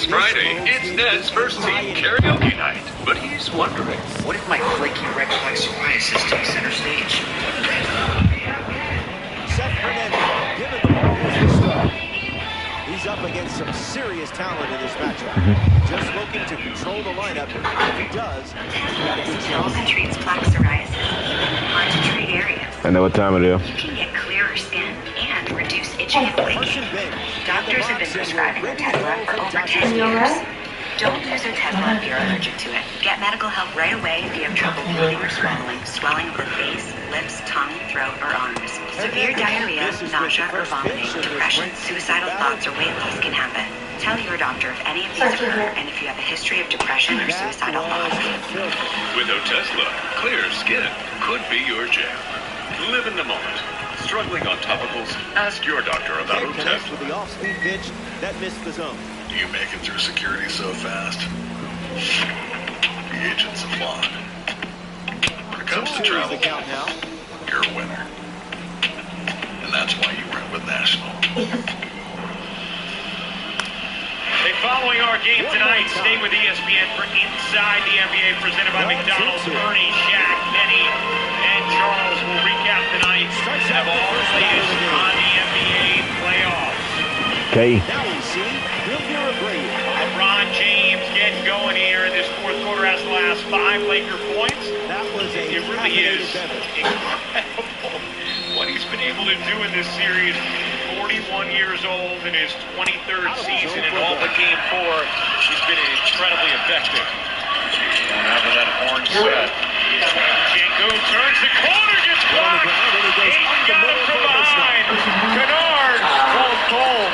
This Friday, it's Ned's first team karaoke night, but he's wondering, what if my flaky red flag psoriasis takes center stage? Seth Hernandez, given the ball as the start. He's up against some serious talent in this matchup. Just looking to control the lineup. If he does, he's got a good chance. Tesla treats plaque psoriasis. Hard to treat areas. I know what time it is. You can get clearer skin and reduce itching and bleeding. Doctors have been prescribing Tesla for over 10 years. Don't use Tesla if you're allergic to it. Get medical help right away if you have trouble breathing or swelling of the face, lips, tongue, throat, or arms. Severe diarrhea, nausea, or vomiting, depression, suicidal thoughts, or weight loss can happen. Tell your doctor if any of these occur and if you have a history of depression or suicidal thoughts. with Otezla, clear skin could be your jam. Live in the moment. Struggling on topicals? Ask your doctor about Otezla. With the off-speed pitch that missed the zone. You make it through security so fast. The agent's a flawed. When it comes to travel, you're a winner. And that's why you went with National. Hey, following our game tonight, stay with ESPN for Inside the NBA, presented by McDonald's. Ernie, Shaq, Benny, and Charles will recap tonight and have all the latest on the NBA playoffs. Okay. Now we see LeBron James getting going here in this fourth quarter, has the last 5 Laker points. That was It really is incredible what he's been able to do in this series. 41 years old in his 23rd season, and all but game 4, he's been incredibly effective. Going out of that horn set. Sengun turns the corner, gets blocked. He's got him from behind. Kennard called cold.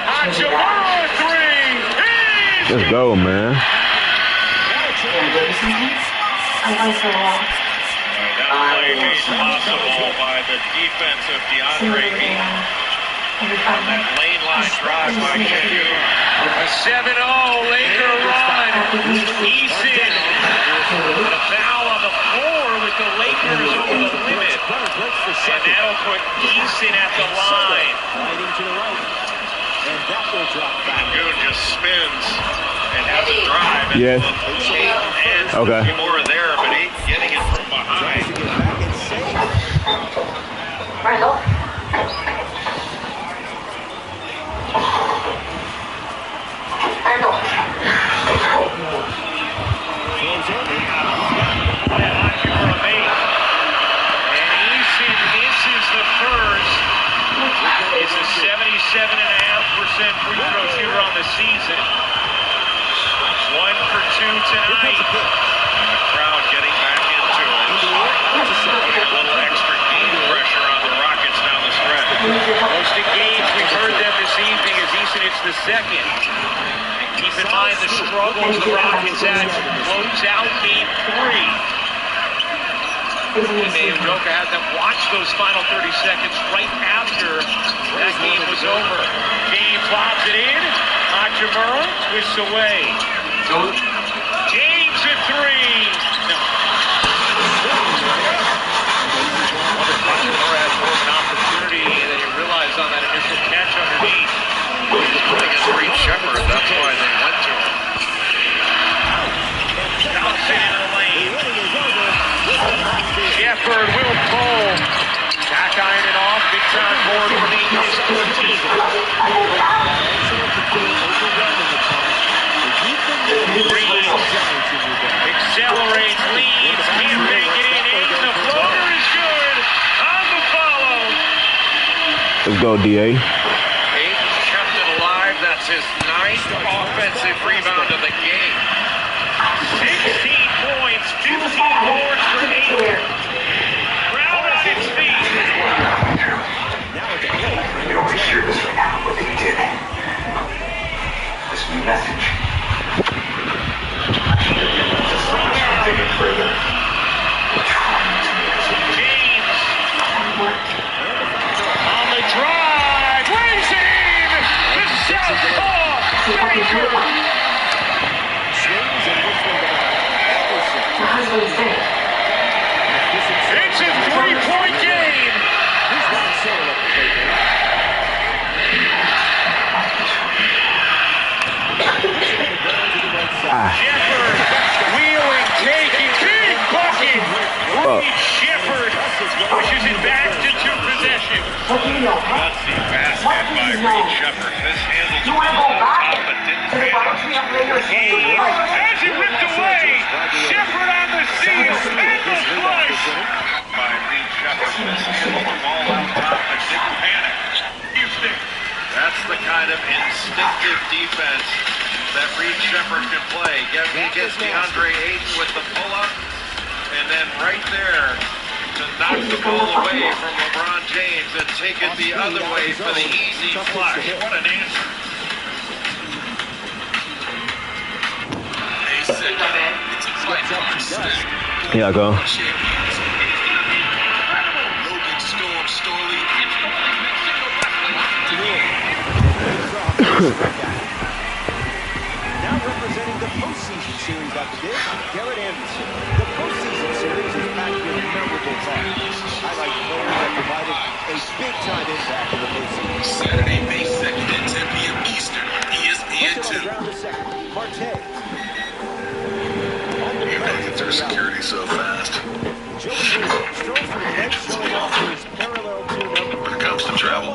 Hachimura 3. Let's go, man. That play made possible by the defense of DeAndre Ayton. That lane line drive by Sengun. A 7-0 Laker run. Eason. A foul on the floor with the Lakers over the limit. And that'll put Eason at the line. Sengun just spins and has a drive. Yes. Okay. More there, but he getting it from behind. Randall. Is a 77.5% free throw shooter on the season. 1 for 2 tonight. And the crowd getting back into it. Putting a little extra game pressure on the Rockets down the stretch. Most engaged we've heard them this evening as Eason hits the second. And keep in mind the struggles the Rockets had to close out game 3. Ime Udoka had them watch those final 30 seconds right after that game was over. James lobs it in. Hachimura twists away. James at 3. No. Hachimura had more of an opportunity than you realize on that initial catch underneath. He was putting his Reed Shepard. That's why they went to him. Johnson into the lane. Shepard will pull. Back iron off. Big time board for the Eagles. Accelerates, leads, can't make it in. Aiden, the floater is good. On the follow. Let's go, DA. Aiden kept it alive. That's his 9th offensive rebound of the game. 16 points, 15 boards for Aiden. Brown on its feet. You don't be sure this right now, but they did. This new message. Take it further. James on the drive, raising the southpaw. Very good. It's a 3-point game. Shepard wheeling, taking, big bucket. Reed Shepard pushes it back to 2 possession. Gutsy basket by Reed Shepard. This handles the ball but didn't panic. As it ripped away, Shepard on the steal and the flush. By Reed Shepard. This handles the ball out top but didn't panic. Houston. That's the kind of instinctive defense that Reed Shepard can play. Gets DeAndre Ayton with the pull-up, and then right there to knock the ball away from LeBron James and take it the other way for the easy flush. What an answer. Here I go. Now representing the postseason series after this, Garrett Anderson. The postseason series is packed with memorable parts. Highlight players that provided a big-time impact in the postseason. Saturday, May 2nd at 10 p.m. Eastern on ESPN2. You're making through security so fast. When it comes to travel,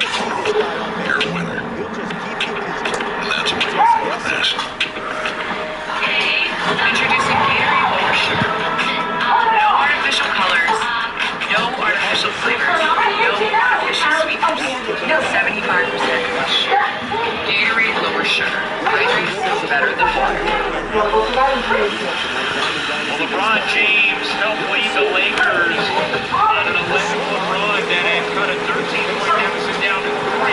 you're a winner. And that's what we're doing national. Introducing Gatorade Lower Sugar. No artificial colors, no artificial flavors, no artificial sweeteners. 75% sugar. Gatorade Lower Sugar. Hydrates feels better than water. Well, LeBron James helped lead the Lakers on an 11-foot run that had cut a 13-point deficit down to 3.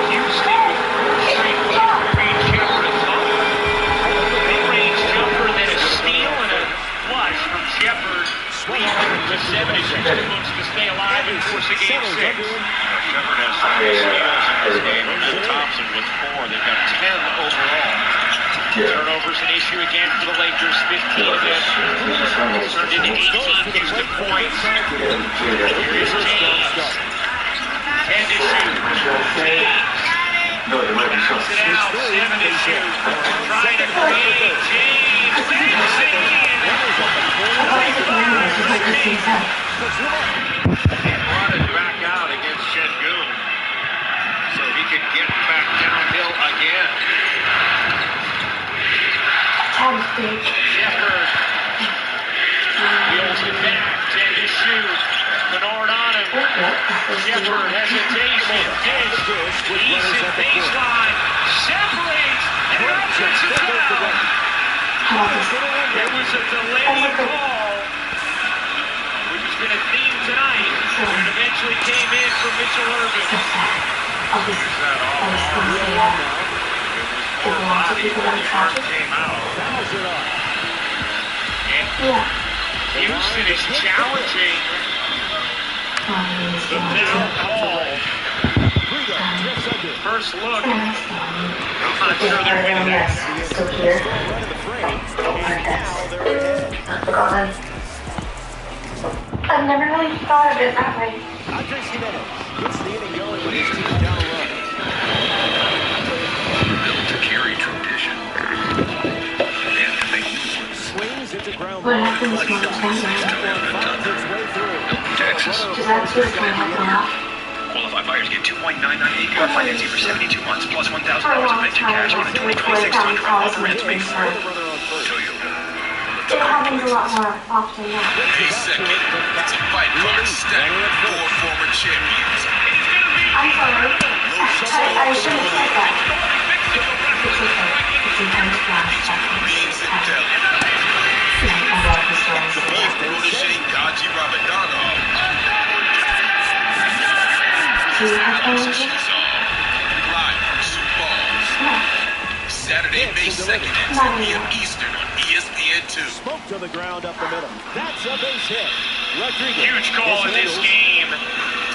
Houston with straight Reed Shepard up. Mid-range jumper, then a steal and a flush from Shepard. The 76 looks to stay alive and force a game 6. Shepard has 3 steals in this game, and then Thompson with 4. They've got 10 overall. Turnovers an issue again for the Lakers. 15 of them turned into 18 Houston points. Here is James. 10 to shoot. James. Bounce it out. 7 to shoot. Trying to create. James. Banks it in. Brought it back out against Şengün so he could get back downhill again. Shepard wheels it back, 10 to shoot. Bernard on him. Shepard hesitation, dish. Easy baseline, separates, and Roberts is down. There was a delayed call, which has been a theme tonight, and eventually came in for Mitchell Irvin. Came out. And Houston is challenging the foul call. First look. I'm not sure they're winning that. Still here. I've never really thought of it that way. Andre Jimenez gets the inning going with his team down low. Built to carry tradition and to make new ones. Swings into ground. What happens when it's Texas. Does that twist my head a lot? Qualified buyers get 2.99 APR financing for 72 months plus $1,000 of instant cash on a 2026 Tundra off rent made for Toyota. It happens a lot more often now. May 2nd, it's a fight card stacked with 4 former champions. I'm sorry. I shouldn't have said that. It's okay. It's sometimes flashback. Beans and deli. I love the stories. Big protege Gaji Ramadanov. Do you have energy? Live from Sioux Falls. Saturday, May 2nd at 10 p.m. Eastern on ESPN2. Smoke to the ground up the middle. That's a base hit. Rodriguez. Huge call in this game.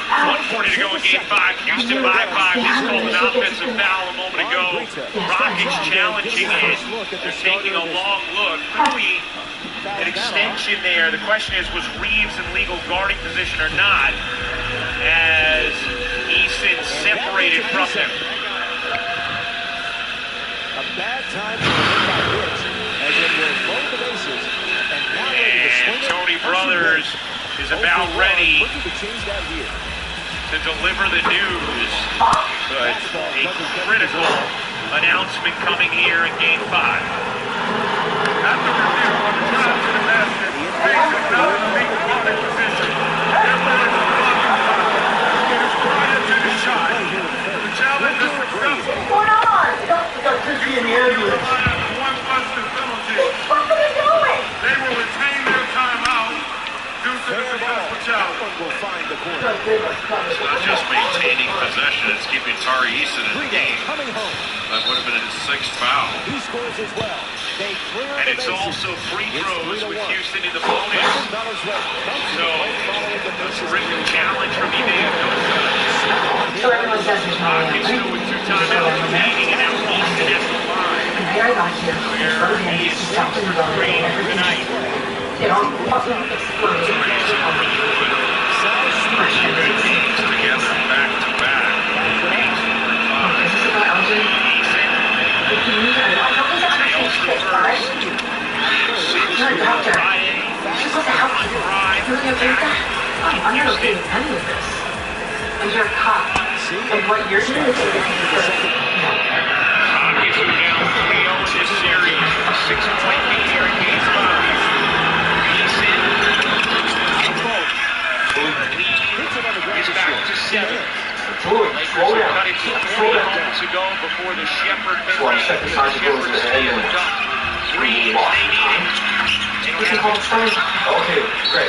1:40 to go in Game 5. Houston by 5. Just called an offensive foul a moment ago. Rockets challenging it. They're taking a long look. Really an extension there. The question is, was Reeves in legal guarding position or not? As Eason separated from him. A bad time for him by this. is about ready to deliver the news. But a critical announcement coming here in Game 5. After review on the drive to the basket, Hayes is not in a weak running position. Therefore, it's a blocking foul. It is prior to the shot. The challenge is successful. What's going on? Rely on a one-busted penalty. What are they doing? They will retain their timeout due to the successful challenge. Will find the corner. It's not just maintaining possession, it's keeping Tari Easton in the game. Coming home. That would have been his 6th foul. He scores as well. They clear And the it's bases. also free It's throws 3-1. with Houston in the bonus. So, a terrific challenge from So everyone says there's no way Houston out. with 2 timeouts remaining, and now Houston at the line. Here I got here. Where he is 6 for 3 tonight. They don't fucking explode. Good games together, back to back. He's scoring 5. This is about LJ. I know he's actually sick, alright? You're a doctor. You're supposed to help people. You really okay with that? I'm not okay with any of this. And you're a cop. And what you're doing is Rockets are down 3-0 in this series. 6-point lead here in Game 5. Houston, is back to 7. Lakers have cut it to 3 moments ago before the Shepherd mid-range. The Shepherd steal and dunk. 3 they need it. They don't have it. Okay, great.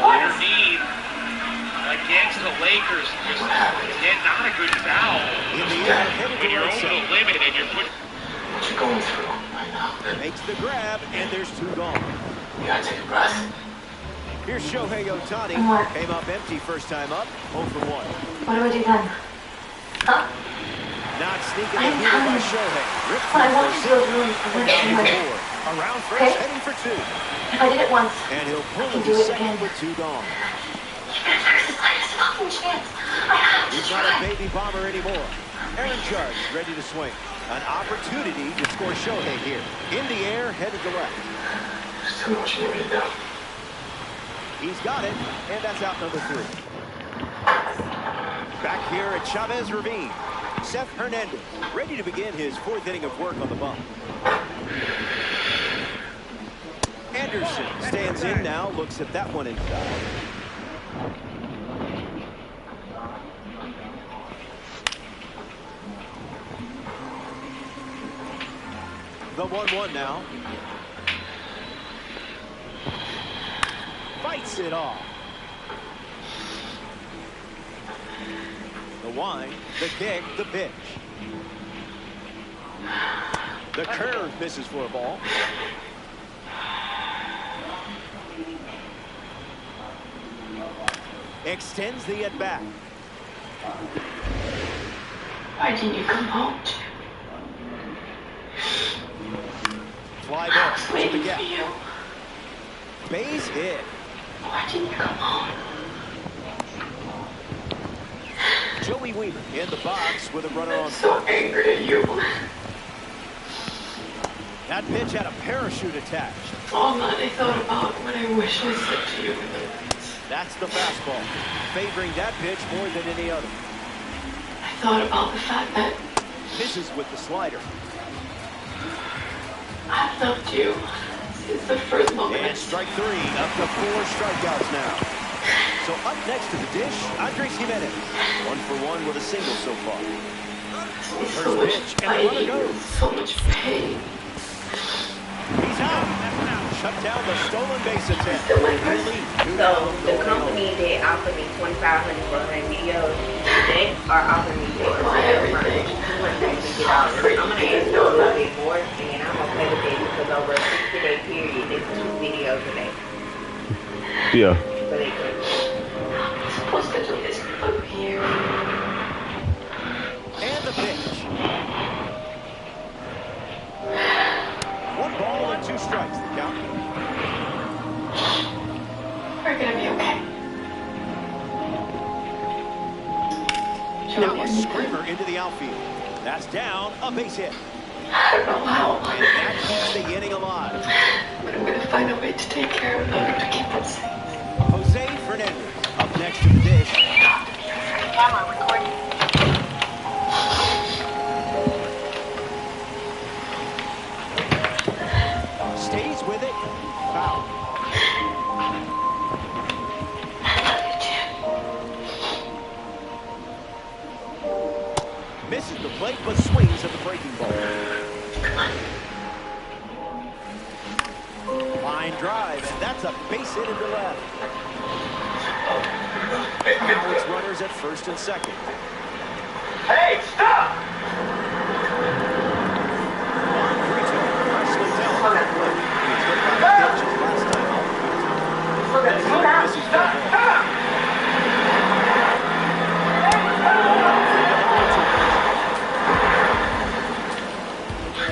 Underneath against the Lakers, just again, not a good foul. When you're over the limit and you're putting. What you going through right now? Makes the grab, and there's 2 gone. You gotta take a breath. Here's Shohei Ohtani. What? Came up empty first time up, 0 for 1. What do I do then? Huh? Not sneaking I the am heater by telling you. Shohei. Ripped What I through want to first, do is really shooting like, forward. Around first, Okay. heading for 2. if I did it once, And he'll pull I can it do to it second again. with 2 gone. There's the slightest fucking chance. I have to He's not a try. baby bomber anymore. Aaron Judge ready to swing. An opportunity to score Shohei here. In the air, headed to left. Just tell me what you need me to do. He's got it, and that's out number 3. Back here at Chavez Ravine. Seth Hernandez ready to begin his 4th inning of work on the bump. Anderson stands in now, looks at that one inside. The 1-1 now. Fights it off. The wind, the kick, the pitch. The curve misses for a ball. Extends the at-bat. Why didn't you come home? Fly I ball was to the waiting gap. for you. Base hit. Why didn't you come home? Joey Weaver in the box with a runner on. I'm so angry at you. That pitch had a parachute attached. All night I thought about what I wish I said to you in the nights. That's the fastball, favoring that pitch more than any other. I thought about the fact that Misses with the slider. I've loved you since the first moment. And strike 3, up to 4 strikeouts now. So up next to the dish, Andres Jimenez. 1 for 1 with a single so far. It's so much fighting, so much pain. He's out. Shut down the stolen base attempt. Still my person. So the company that offered me $2,500 for 100 videos, they are offering me $200 for $250. I'm gonna ask you a little bit more, and I'm okay with it because over a 60-day period, it's 2 videos a day. Yeah. So they could. I'm supposed to do this up here. And the pitch. 1 ball and 2 strikes, the count. We're gonna be okay. Now a screamer into the outfield. That's down, a base hit. I don't know how. And that keeps the inning alive. But I'm gonna find a way to take care of them to keep them safe. Jose Fernandez up next to the dish. Camera recording. Stays with it. Foul. Misses the plate, but swings at the breaking ball. Line drive, and that's a base hit into left. Now it's runners at first and second. Hey, stop!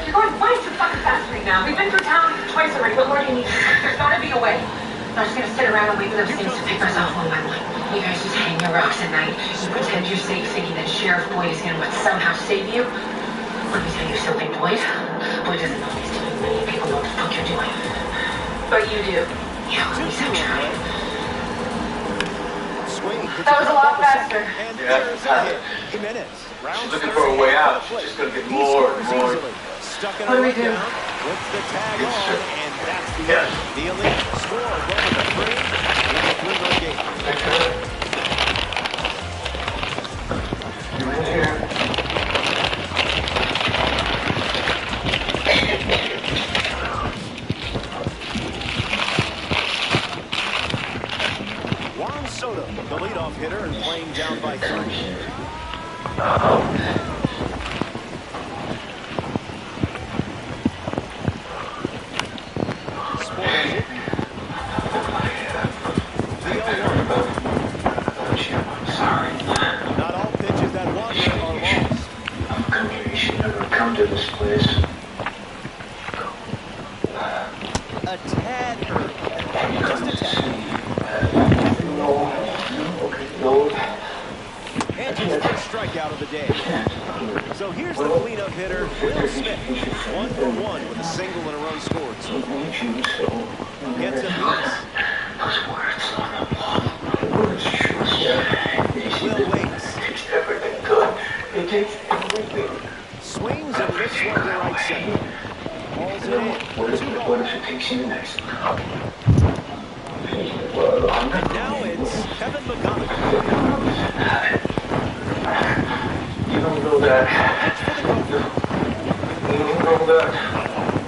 You're going way too fucking fast right now. We've been through town twice already. What more do you need? There's gotta be a way. I'm not just gonna sit around and wait for those things to pick us off one by one. You guys just hang your rocks at night. You pretend you're safe thinking that Sheriff Boyd is gonna somehow save you. Let me tell you something, Boyd. Boyd doesn't know he's doing. Many people know what the fuck you're doing. But you do. Yeah, at least I'm trying. That was a lot faster. Yeah, she's looking for a way out. She's just going to get more and more. What do we do? Puts the tag Yes, on, sir. and that's the Yes. end. The elite score one of the three with a 3-run game. You're in here. Juan Soto, the leadoff hitter, and playing down by 3. Sport engine. The 0-1. Sorry. Not all pitches that wander are lost. I'm convinced you should never come to this place. A tad early. Just a tad. No. And his first strikeout of the day. So here's the cleanup hitter, Will Smith. 1-for-1 with a single and a run scored. So gets a piece. Those words on the wall. The words trust. Will waits. It takes everything good. It takes everything. Swings and lifts one to right center. Balls it in. What if it takes you next? And now it's Kevin McConnell. You don't know that. You don't know that.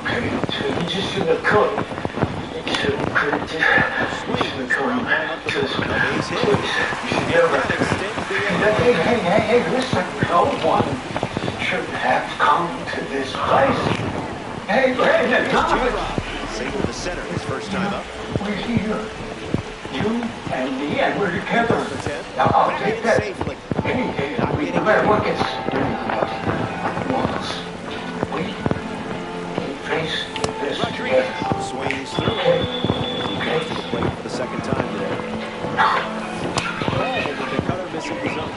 Okay, so you just shouldn't have come. You should have come to this place. You should never. Hey, listen. No one should have come to this place. Hey, no. Single to center his first time up. We're here. You and me, and we're together. Now, I'll take that any day of the week, no matter what gets once. We can face this together. Swings through. He goes to the plate for the second time today. Ball with the cutter missing the zone.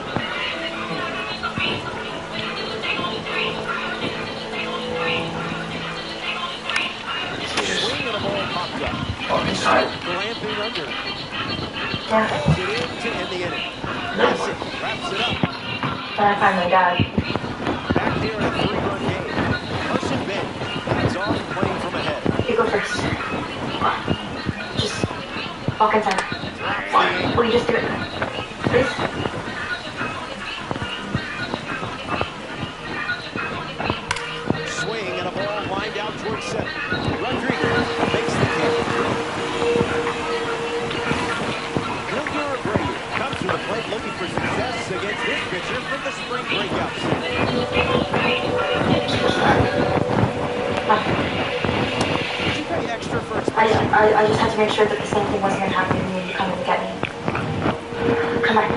Swing and a ball popped up. Inside. Glamping under. Yeah. Holds it in to end the inning. Massive wraps it up. Then I find my dad. Back here in a 3-run game. Carson Ben is off playing from ahead. You go first. Just walk inside. Will you just do it? Please? Swing and a ball lined out towards center. Rodriguez makes the catch. Hildur Brady comes to the plate looking for success against this pitcher from the spring breakout season. Did you pay extra for expression? I just had to make sure that the same thing wasn't going to happen to you when you come in to get me. Come on.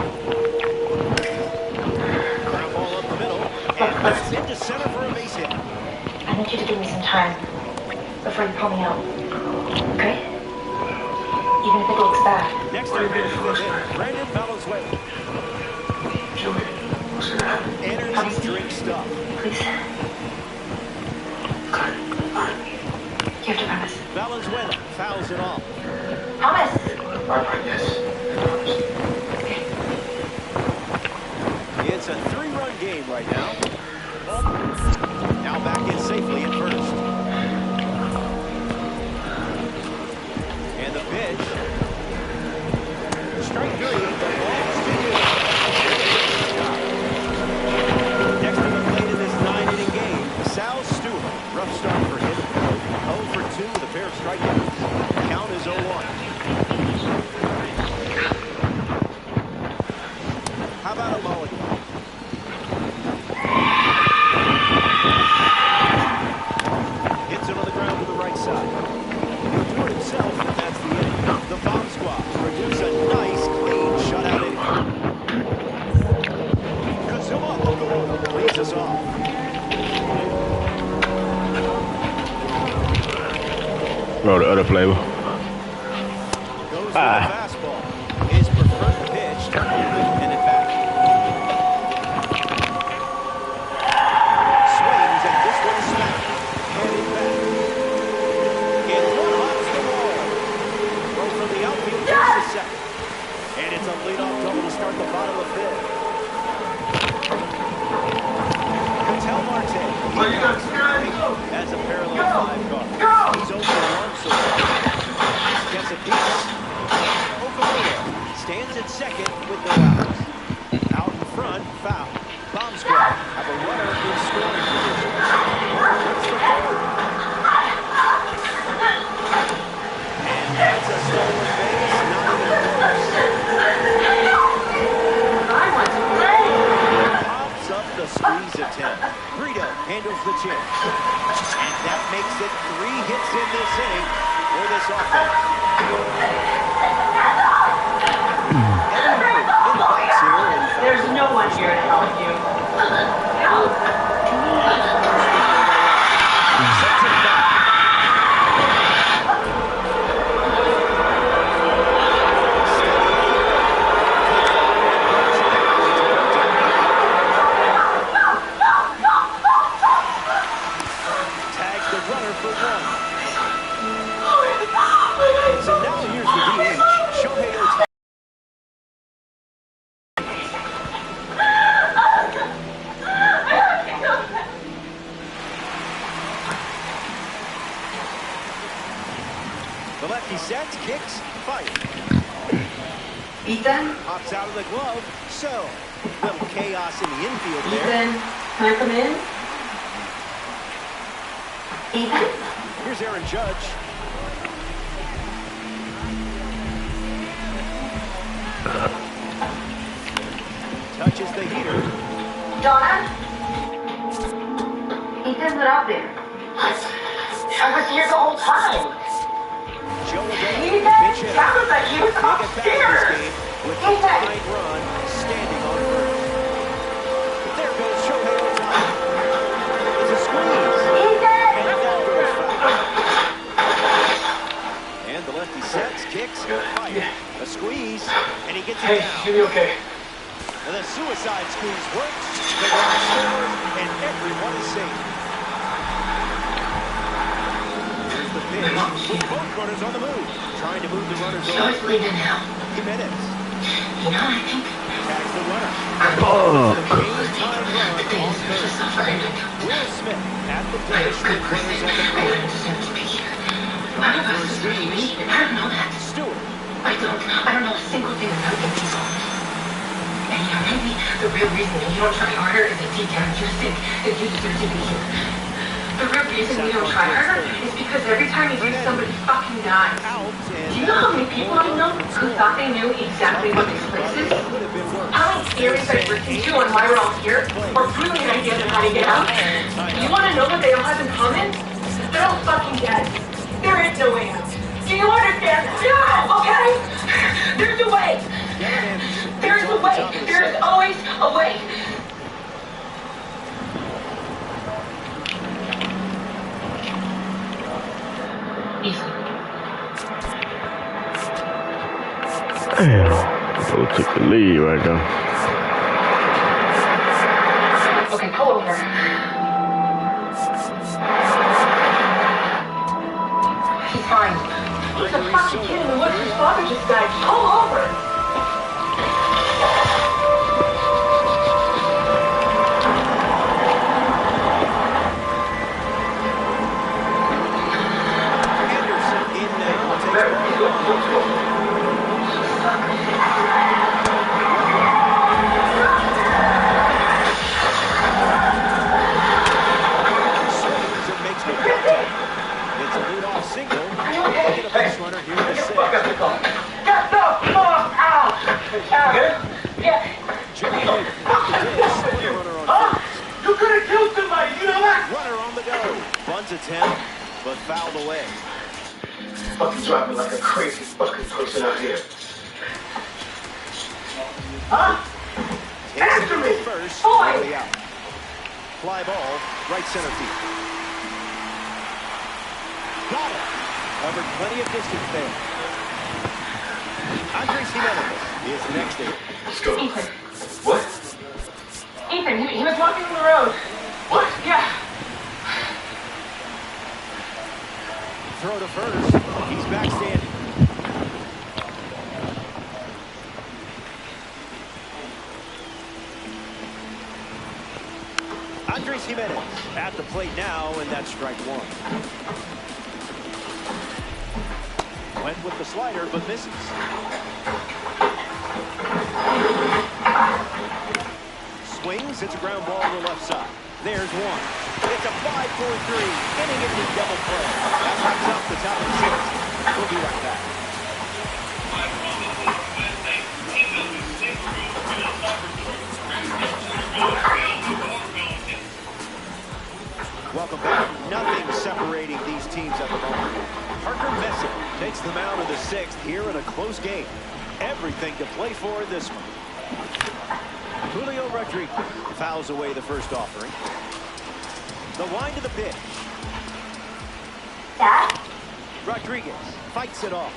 Ground ball up the middle. And that's into center for a base hit. I need you to give me some time before you pull me out. Okay? Even if it looks bad. Next to the fifth hit, Brandon Valenzuela. Joey, what's going to happen? Energy drink stuff. Please. You have to promise. Valenzuela fouls it off. Thomas. It's a 3-run game right now. Now back in safely at first. And the pitch. Strike 3. Next to the plate in this 9-inning game, Sal Stewart. Rough start for him. 0 for 2 with a pair of strikeouts. Count is 0-1. How about a mulligan? Hits him on the ground to the right side. He'll do it himself, and that's the inning. The Bomb Squad produce a nice, clean shutout inning. Kazuma leads us off. Roll the other flavor. Goes to the fastball. His preferred pitch to independent back. Swings, and this one is smacked. Headed back. It's one hops the wall. Throw from the outfield towards the second. And it's a leadoff double to start the bottom of the fifth. Cattell Marte. Has a parallel 5 car. He's over 1 so far. Gets a piece. Okamoto stands at second with no outs. Out in front, foul. Bomb Squad have a runner in scoring position. It's the third. And that's a stolen base, not even close. I want to play. Pops up the squeeze attempt. Brito handles the chip. And that makes it 3 hits in this inning for this offense. There's no one here to help you. Tags the runner for 1. So now here's the DH, Shohei Ohtani. The lefty sets, kicks, fires. Ethan? Pops out of the glove, so little chaos in the infield there. Ethan, can I come in? Ethan? Here's Aaron Judge. Touches the heater. Donna? Ethan's not out there. I was here the whole time. Joe Adele, Ethan? pitch hitter. Sounded like he was Take it back in this upstairs. game with the Ethan! tying run standing on first. There goes Shohei Ohtani. It's a squeeze. Ethan! And that goes foul. And the lefty sets, kicks, fire. A squeeze, and he gets it down. be okay. And the suicide squeeze works. The run scores, and everyone is safe. Here's the pitch with both runners on the move. Trying to move the runners So over. it's leaving now. Jimenez You know, I think tags the runner. Oh, The game-time run the day on is supposed to third. suffer and Will Smith at the I'm a dish good with person. runners on the I move. wouldn't deserve to be here. None of us deserve to be here. I don't know that. Stewart. I don't know a single thing about the people. And you know, maybe the real reason that you don't try harder is that deep down you think that you deserve to be here. The real reason you don't try harder is because every time you do, somebody fucking dies. Out Do you know how many people I know who thought they knew exactly what this place is? How many theories I've listened to on why we're all here, or brilliant ideas on how to get out? You want to know what they all have in common? They're all fucking dead. There is no way out. Do you understand? Yeah, okay? There's a way. There is a way. There is always a way. Ethan. damn. So took the lead right there. Okay, pull over. He's fine. He's a fucking kid in the woods. His father just died. Pull over. Attempt, but fouled away. Fucking driving like a crazy fucking person out here. Huh? Answer me! First, Boy! out. Fly ball, right center field. Got it. Covered plenty of distance there. Andres Jimenez is next in. Let's go. Ethan. What? Ethan, he was walking on the road. What? Yeah. Throw to first. He's back standing. Andres Jimenez at the plate now, and that's strike one. Went with the slider, but misses. Swings. It's a ground ball to the left side. There's one. It's a 5-4-3 inning-ending double play. That wraps up the top of the sixth. We'll be right back. Welcome back. Nothing separating these teams at the moment. Parker Messick takes the mound in the sixth here in a close game. Everything to play for in this one. Julio Rodriguez fouls away the first offering. The wind of the pitch. Dad? Rodriguez fights it off.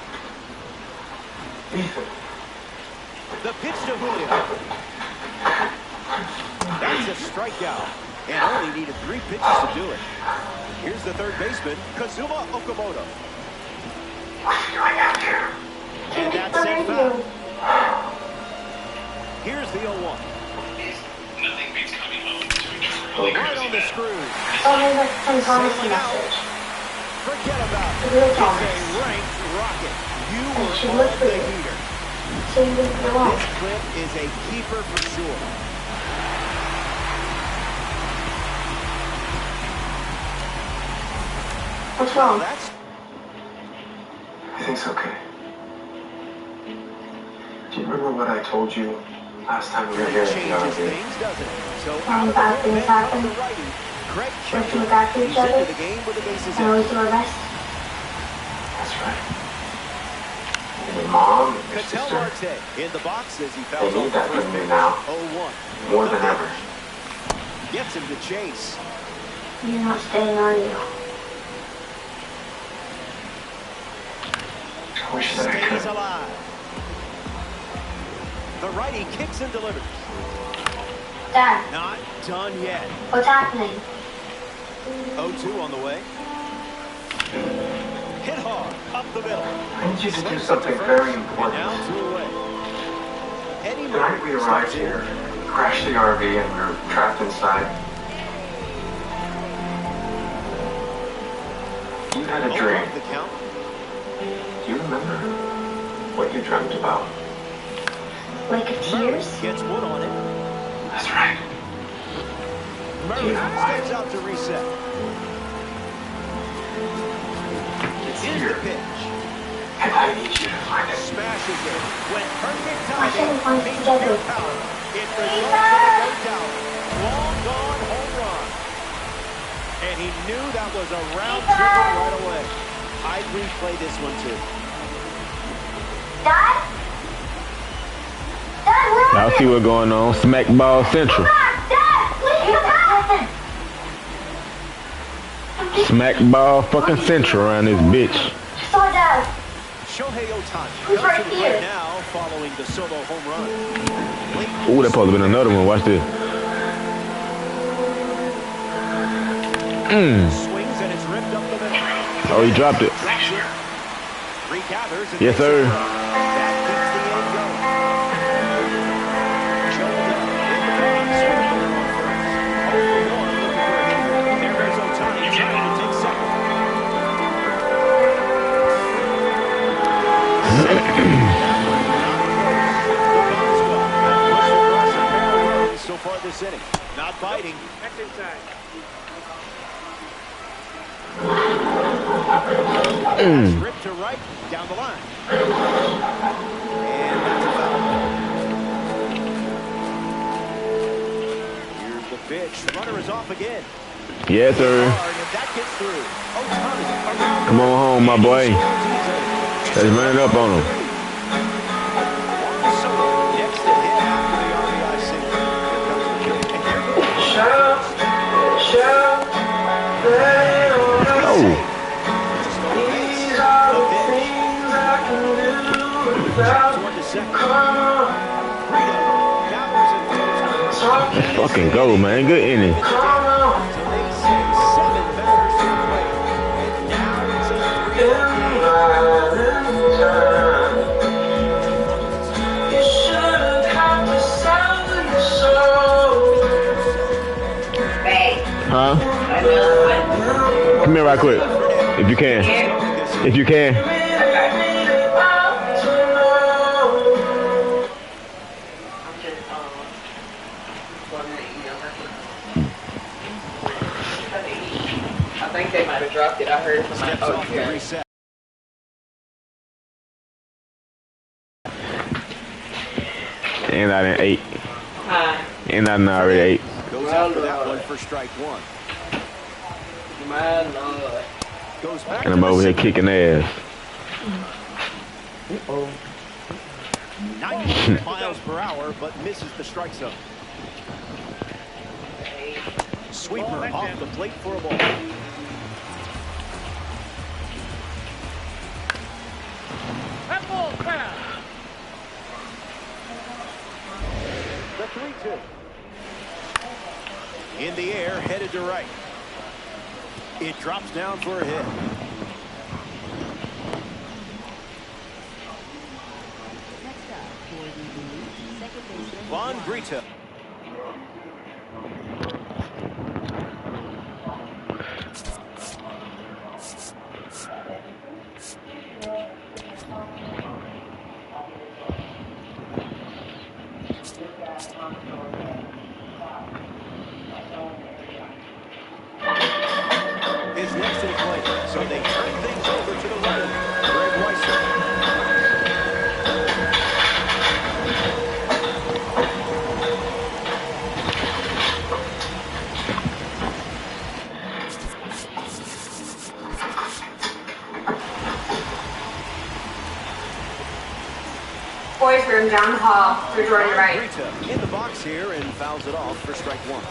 Ethan. The pitch to Julio. That's a strikeout. And only needed 3 pitches to do it. Here's the third baseman, Kazuma Okamoto. What's he doing out here? And that's set foul. Here's the 0-1. Nothing beats coming home to a Right on the screw. Oh, there's like some promising message. Forget about it. The real It's Thomas. a ranked rocket. You It were should on look the pretty. heater. Same thing for the wall. This clip is a keeper for sure. What's wrong? That's Everything's okay. Do you remember what I told you last time we were here at the changes RV? things, doesn't it? So Bad things happen. the righty, Craig Let's look after each he's into other the game with the bases and always do our best. That's right. And your mom and your Cattell sister, Marte in the box as he they fouls need off that the from first me pitch. now, 0-1. more than ever. Gets him to chase. You're not staying, are you? I wish that I Stays could. alive. The righty kicks and delivers. Dad, Not done yet. what's happening? 0-2 on the way. Hit hard, up the middle. I need you to do Swings something it to very first, important. And now 2 away. Eddie The night we Murray arrived steps in. here, we crashed the RV and we were trapped inside. You had a dream. Over the count. Do you remember what you dreamt about? Lake of Murray Tears? gets wood on it. That's right. Murray Yeah. steps out to reset. It's Here's here, the pitch. and I need you to find it. Smashes it. When perfect Why can't we timing find it meets together? pure power, it results in a no doubt long gone home run. And he knew that was a round tripper right away. I'd replay this one too. Dad? Dad, where Y'all see what's going on. Smack Ball Central. Dad, please come back! Smack Ball fucking Central around this bitch. Saw Dad. Shohei Ohtani Who's right comes to the here? plate now following the solo home run. Ooh, that supposed to be another one. Watch this. Swings and it's ripped up the middle. Oh, he dropped it. Drops it. gathers. Yes, sir. That keeps the end going. Joel in the box with a runner on first. 0 for 1 looking for a hit here. There goes Ohtani trying to take second. So far this inning, not biting. Ripped to right, down the line. And that's a foul ball. Here's the pitch. Runner is off again. Yes, sir. That gets through. Come on home, my boy. Let's run it up on him. Next to him after the RBI single. Oh. Let's fucking go, man. Good inning. Huh? Come here right quick. If you can. If you can. I think they might have dropped it. I heard it from my okay. And I didn't 8. And I already 8. Goes after that one for strike one. Goes back And I'm over here kicking ass. 90 miles per hour, but misses the strike zone. Sweeper off the plate for a ball. The 3-2. In the air, headed to right. It drops down for a hit. Von Brito. Is next to the plate, so they turn things over to the right. Greg Weisser. Boys room down the hall, through door on your right. In the box here and fouls it off for strike one.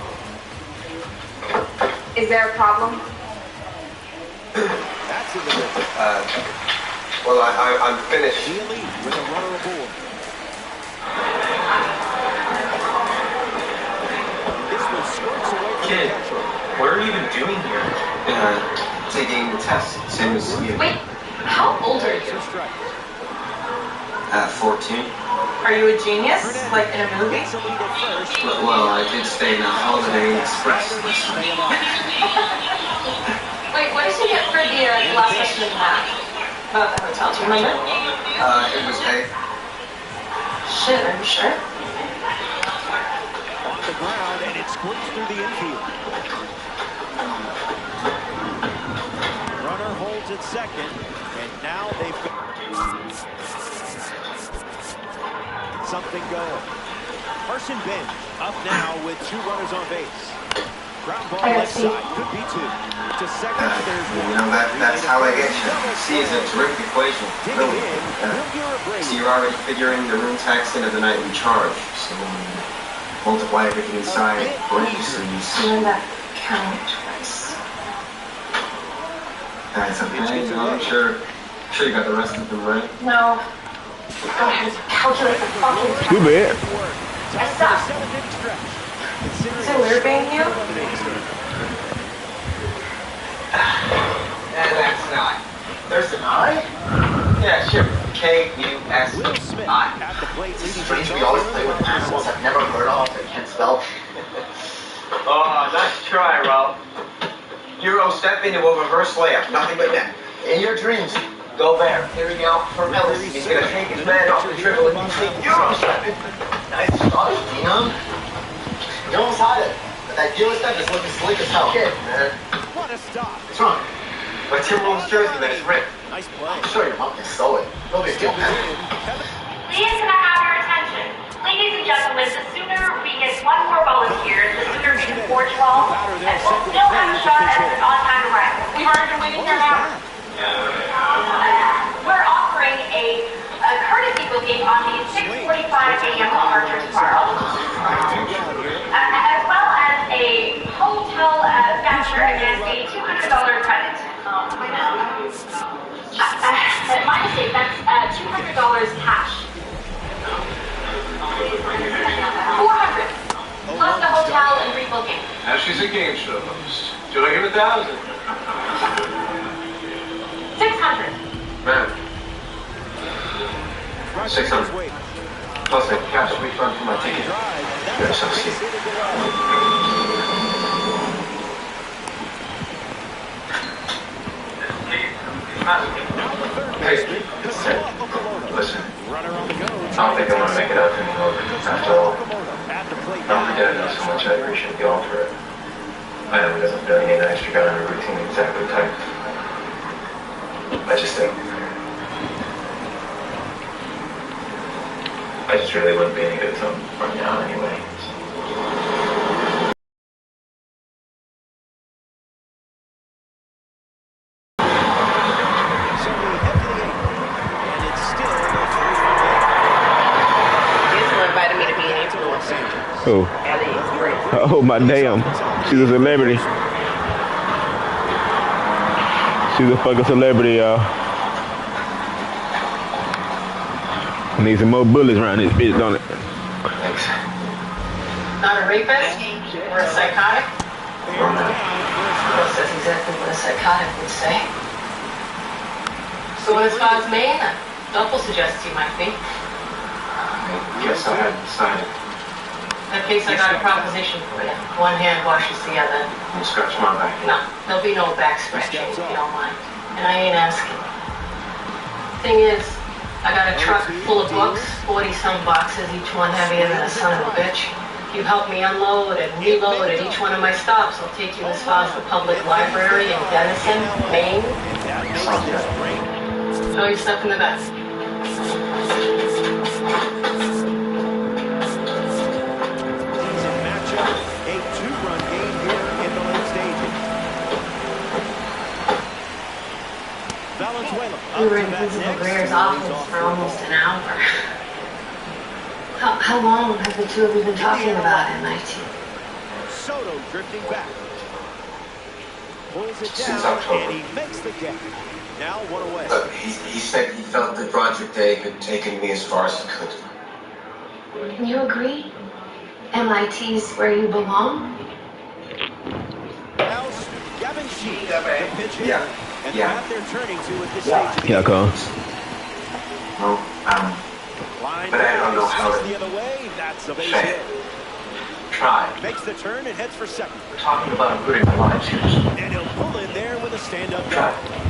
Is there a problem? That's in the middle. Well, I'm finished. Healy with a runner aboard. This one squirts away from Kid, the catcher. what are you even doing here? Taking the test, same as you. Wait, how old are you? 14. Are you a genius? Like in a movie? Well, I did stay in a Holiday Express this week. Wait, what did you get for the last question in math? About the hotel, do you remember? It was A. Shit, are you sure? Off the ground, and it squirts through the infield. Runner holds at second, and now they've got something going. Carson Bench up now with 2 runners on base. Ground ball left side, could be 2. To second, there's one. That's how I get you. C is a terrific equation. Really. So you're already figuring the room tax into the nightly charge. So multiply everything inside parentheses. Learn that count twice. That's okay. I'm sure you got the rest of them right. No. Go ahead, calculate the fucking time. Too bad. I suck. So we're being you? And that's not. There's an I? Yeah, sure. K-U-S-I. Will Smith at the plate. It's strange we always play with animals I've never heard of and can't spell. Oh, nice try, Ralph. Hero, step into a reverse layup. Nothing but net. In your dreams, go there. Here we go for Ellis. He's going to take his man off the dribble and you see Euro stepping. Nice start, Dino. You almost had it. But that Euro step is looking slick as hell. Kid, man. What a stop. What's wrong? My Timberwolves jersey, man, is ripped. Nice play. I'm sure your mom can sew it. No big deal, man. Please can I have your attention? Ladies and gentlemen, the sooner we get one more volunteer, the sooner we can forge well, and we'll still have a shot at an on-time arrival. We've already been waiting here now. We're offering a courtesy booking on the 6:45 a.m. departure tomorrow, as well as a hotel voucher and a $200 credit. My mistake, that's $200 cash. 400 plus the hotel and rebooking. Now she's a game show host. Do I give 1,000? 600. Man. 600. Plus a cash refund for my ticket. You're so sick. Hey, listen. I don't think I'm gonna make it up anymore. After all, don't forget I know so much I appreciate the offer. I know it doesn't feel any nice you got a routine exactly tight. I just really wouldn't be any good from now anyway. Oh. Oh my damn. She's a celebrity. She's a fucking celebrity, y'all. Need some more bullets around this bitch, don't it? Not a rapist or a psychotic? Well, that's exactly what a psychotic would say. So when it's God's man, Doppel suggests you might be. Yes, I hadn't decided. In that case, I got a proposition for you. One hand washes the other. You scratch my back. No, there'll be no back scratching if you don't mind. And I ain't asking. Thing is, I got a truck full of books, 40-some boxes, each one heavier than a son of a bitch. If you help me unload and reload at each one of my stops, I'll take you as far as the public library in Denison, Maine. Throw your stuff in the back. A two-run game here in the late stages. Valenzuela. We were in Principal Greer's office for almost an hour. How long have the two of you been talking about MIT? Soto drifting back. Pulls it Since down, October. and he makes the catch. Now one away. Look, he said he felt that Roger Day had taken me as far as he could. Can you agree? MIT's where you belong? Gavin Sheets, the pitch hitter, Yeah. and the path they're turning to at this Yeah. stage. Yeah, comes. No, but I don't know how to the other way. That's a base say hit. it. Try. Makes the turn and heads for second. We're talking about improving our lives here. And he'll pull in there with a stand-up Try. double.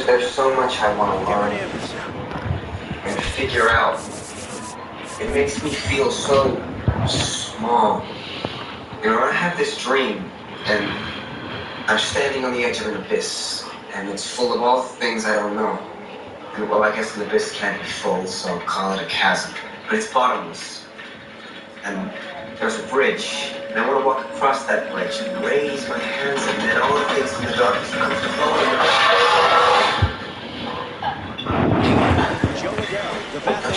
There's so much I want to learn and figure out. It makes me feel so small. You know, I have this dream, and I'm standing on the edge of an abyss, and it's full of all the things I don't know. And well, I guess an abyss can't be full, so I'll call it a chasm. But it's bottomless. And there's a bridge, and I want to walk across that bridge and raise my hands, and then all the things in the darkness come to flow. I'm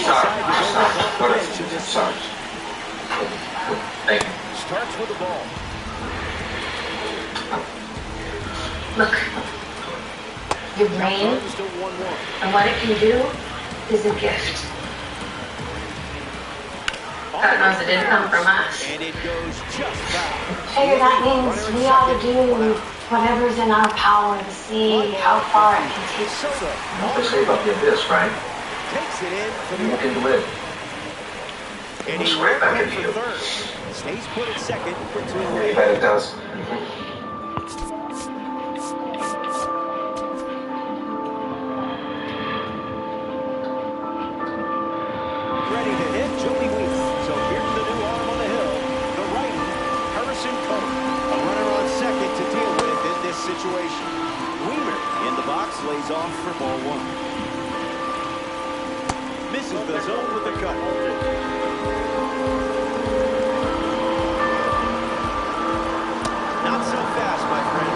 sorry. Thank you. Starts with the ball. Look, your brain and what it can do is a gift. God knows it didn't come from us. And it goes just foul. Figure that means we ought to do whatever's in our power to see how far it can take us. They say about the abyss, right? Takes it in for You look into it. and Looks he right back went into for you. third. Stays put at second for 2 You away. bet it does. Ready to hit Joey Wheat. So here's the new arm on the hill. The righty, Harrison Cole. A runner on second to deal with in this situation. Weimer in the box lays off for ball 1. Misses the zone with the cut. Not so fast, my friend.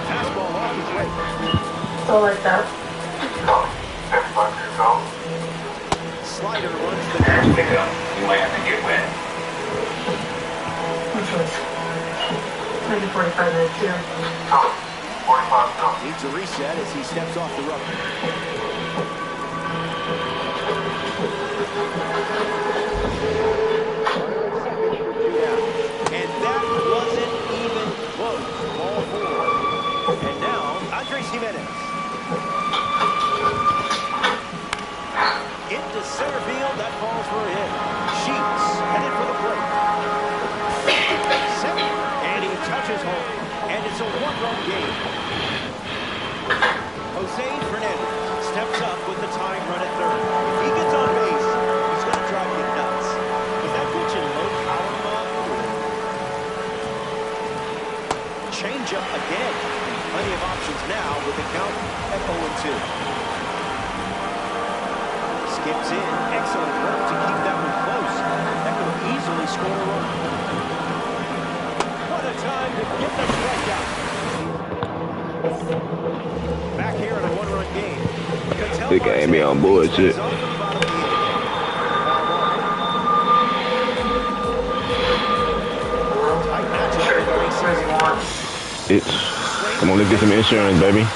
Fastball off his way. So like that. Slider runs the Pick up. You might have to get wet. Which was maybe 45 minutes too. Needs a reset as he steps off the rubber. And that wasn't even close. Ball 4. And now, Andres Jimenez. Into center field. That falls for a hit. Sheets headed for the plate. Second. And he touches home. And it's a 1-run game. Jose Fernandez steps up with the tying run at third. If he gets on base, he's going to drive you nuts. Is that pitch in low power mode? Change up again. Plenty of options now with the count at 0-2. Skips in. Excellent work to keep that one close. That could have easily scored a run. What a time to get the strikeout. Back here in a 1-run game. They can't be on bullshit. It's come on, let's get some insurance, baby. It's a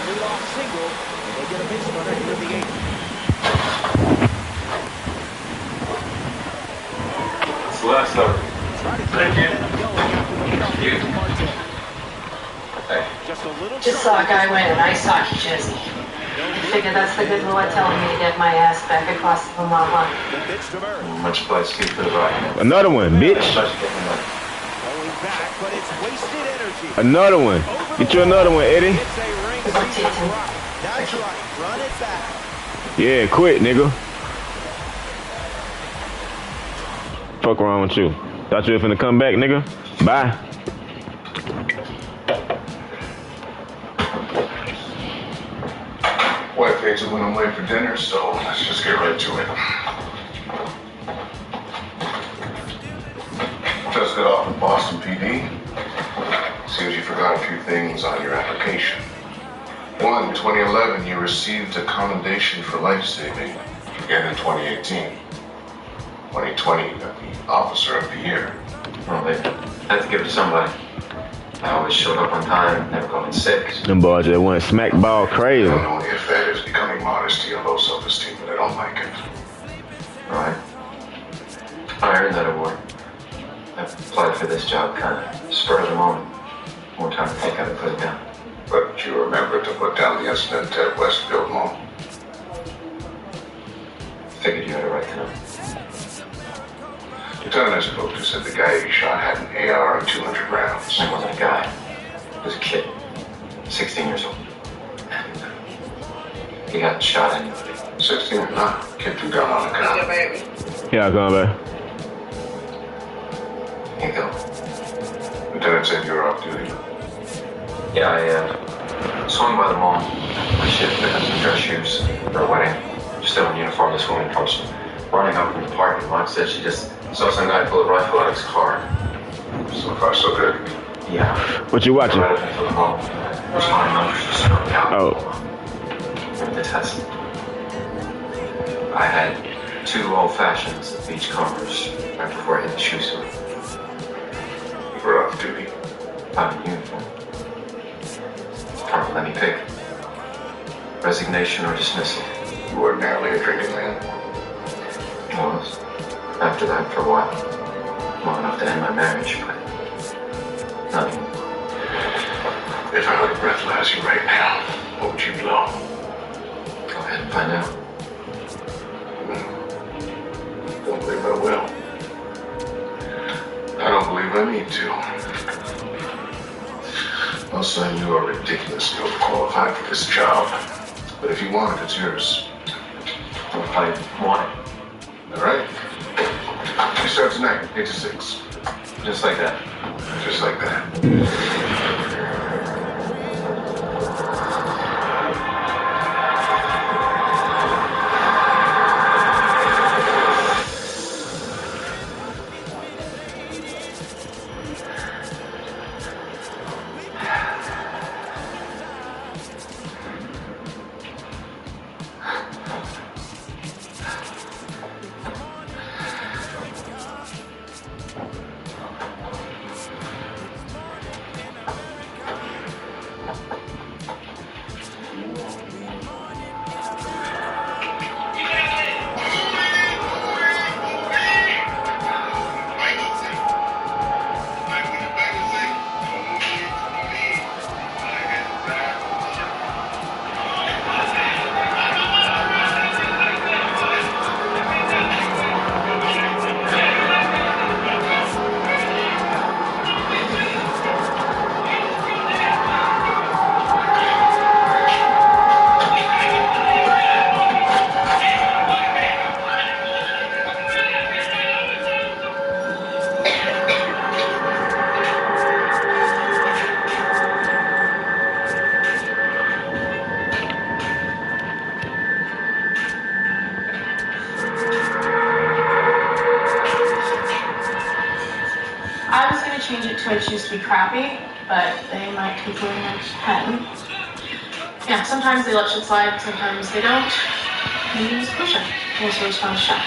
leadoff single, and they get a base runner here in the 8th. It's the last over. Thank you. Just saw a guy wearing an ice hockey jersey. I figured that's the good Lord telling me to get my ass back across the Vermont line. Much obliged to you for the ride. Another one, bitch. Another one. Get you another one, Eddie. That's right. Run it back. Yeah, quit, nigga. Fuck around with you. Thought you were finna come back, nigga. Bye. Wife hates it when I'm late for dinner, so let's just get right to it. Just got off with Boston PD. Seems you forgot a few things on your application. 1, 2011, you received a commendation for life-saving. Again in 2018. 2020, you got the Officer of the Year. Well, they had to give it to somebody. I always showed up on time, never called in sick. Them boys that went smack ball crazy. I don't know if that is becoming modesty and low self-esteem, but I don't like it. Alright. I earned that award. I applied for this job kind of spur of the moment. More time to think how to put it down. But you remember to put down the incident at Westfield Mall. Figured you had a right to know. Lieutenant I spoke to said the guy he shot had an AR and 200 rounds. I wasn't a guy. I was a kid. 16 years old. And he hadn't shot anybody. 16 or not, kid threw down on a gun. Here I come, baby. Here you go. Lieutenant said you were off duty. Yeah, I swung by the mall. My shift picked up some dress shoes for a wedding. Still in uniform, this woman comes running up from the parking lot. Said she just saw some guy pull a rifle out of his car. So far, so good. Yeah. What you watching? Right up into the mall. There's my numbers just struck out. Oh. The test. I had 2 old fashions of beachcombers right before I hit the shoe store. You were off duty. I'm in uniform. Let me pick. Resignation or dismissal. You were ordinarily a drinking man. I was. After that, for a while. Long enough to end my marriage, but not anymore. If I were breathalyze you right now, what would you blow? Go ahead and find out. Don't believe I will. I don't believe I need to. I'll say you are ridiculously overqualified for this job. But if you want it, it's yours. If I want it. All right? You start tonight, 8 to 6. Just like that. Just like that. I was going to change it to I choose to be crappy, but they might take away my pen. Yeah, sometimes they let shit slide, sometimes they don't. And just push it. It's a really fun shot.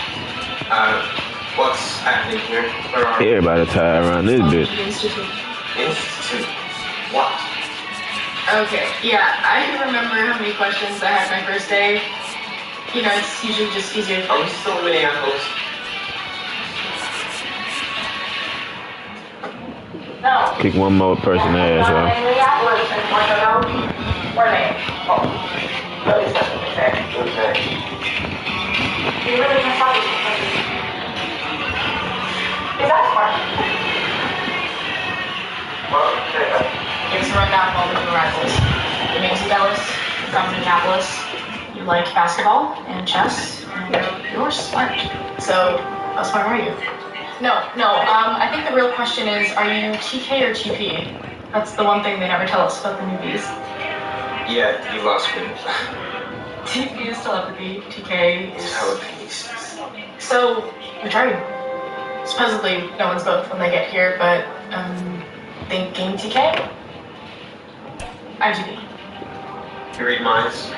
What's happening here? Where are Everybody tied around this bitch. Institute. Institute? What? Okay, yeah, I remember how many questions I had my first day. You know, it's usually just easier. Are we still in Minneapolis? No. Kick one more person ass off. Minneapolis and want to know where they oh, really something to say. Okay. You really can find it. Is that smart? Well, okay. Here's a rundown of all the new arrivals. Your name's Dallas, you're from Minneapolis, you like basketball and chess, and you're smart. So, how smart are you? No, I think the real question is, are you TK or TP? That's the one thing they never tell us about the newbies. Yeah, you lost me. TP is telepathy, TK is... Telekinesis. So, which are you? Supposedly, no one's both when they get here, but, think game TK? IGP. You read minds?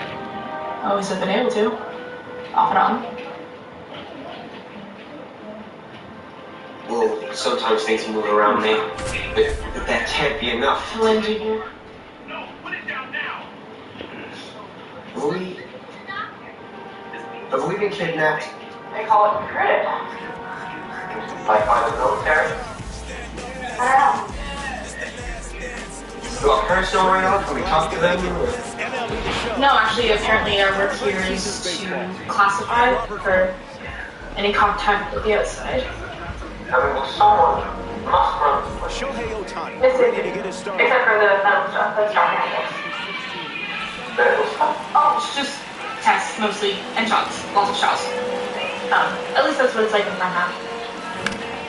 Always have been able to. Off and on. Well, sometimes things move around me, but that can't be enough. When do you? No, put it down now. Have we been kidnapped? They call it credit. Like by the military? I don't know. Do our parents know right now? Can we talk to them? No, actually, apparently our work here is to classify for any contact with the outside. I mean, well, someone must run. Shohei Ohtani. This is Ready to get it started. except for the metal stuff. That's not happening. Medical stuff? Oh, it's just tests mostly, and shots, lots of shots. At least that's what it's like in front half.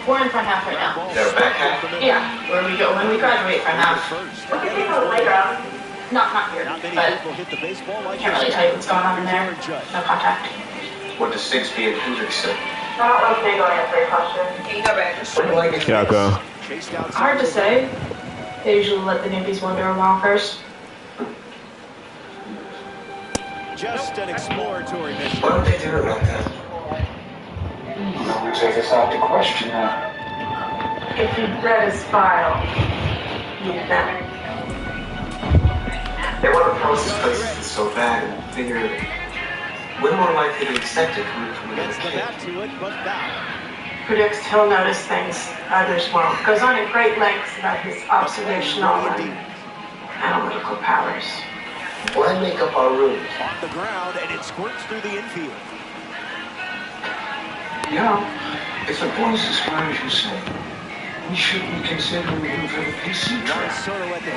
We're in front half right now. They're back half? Yeah, where we go when we graduate front half. We can take a playground. Not here, Not many but people hit the baseball like can't really tell you what's going on in there. No contact. What does Sigsby and Hendricks say? I don't like they don't answer your question. Can you go back? What do you like? Yeah, go. Chased outside. Hard to say. They usually let the newbies wander a while first. Just an exploratory mission. Why don't they do it like that? We take us out to question that. If you read his file, you'd know. They want to tell us this place is so bad and figure we're more likely to accept it coming from another Gets the kid. bat to it, but foul. predicts he'll notice things others won't. Goes on at great lengths about his observational and analytical powers. Why make up our rules? On the ground, and it squirts through the infield. You know, if the boy's as far as you say, we should be considering him for the PC track.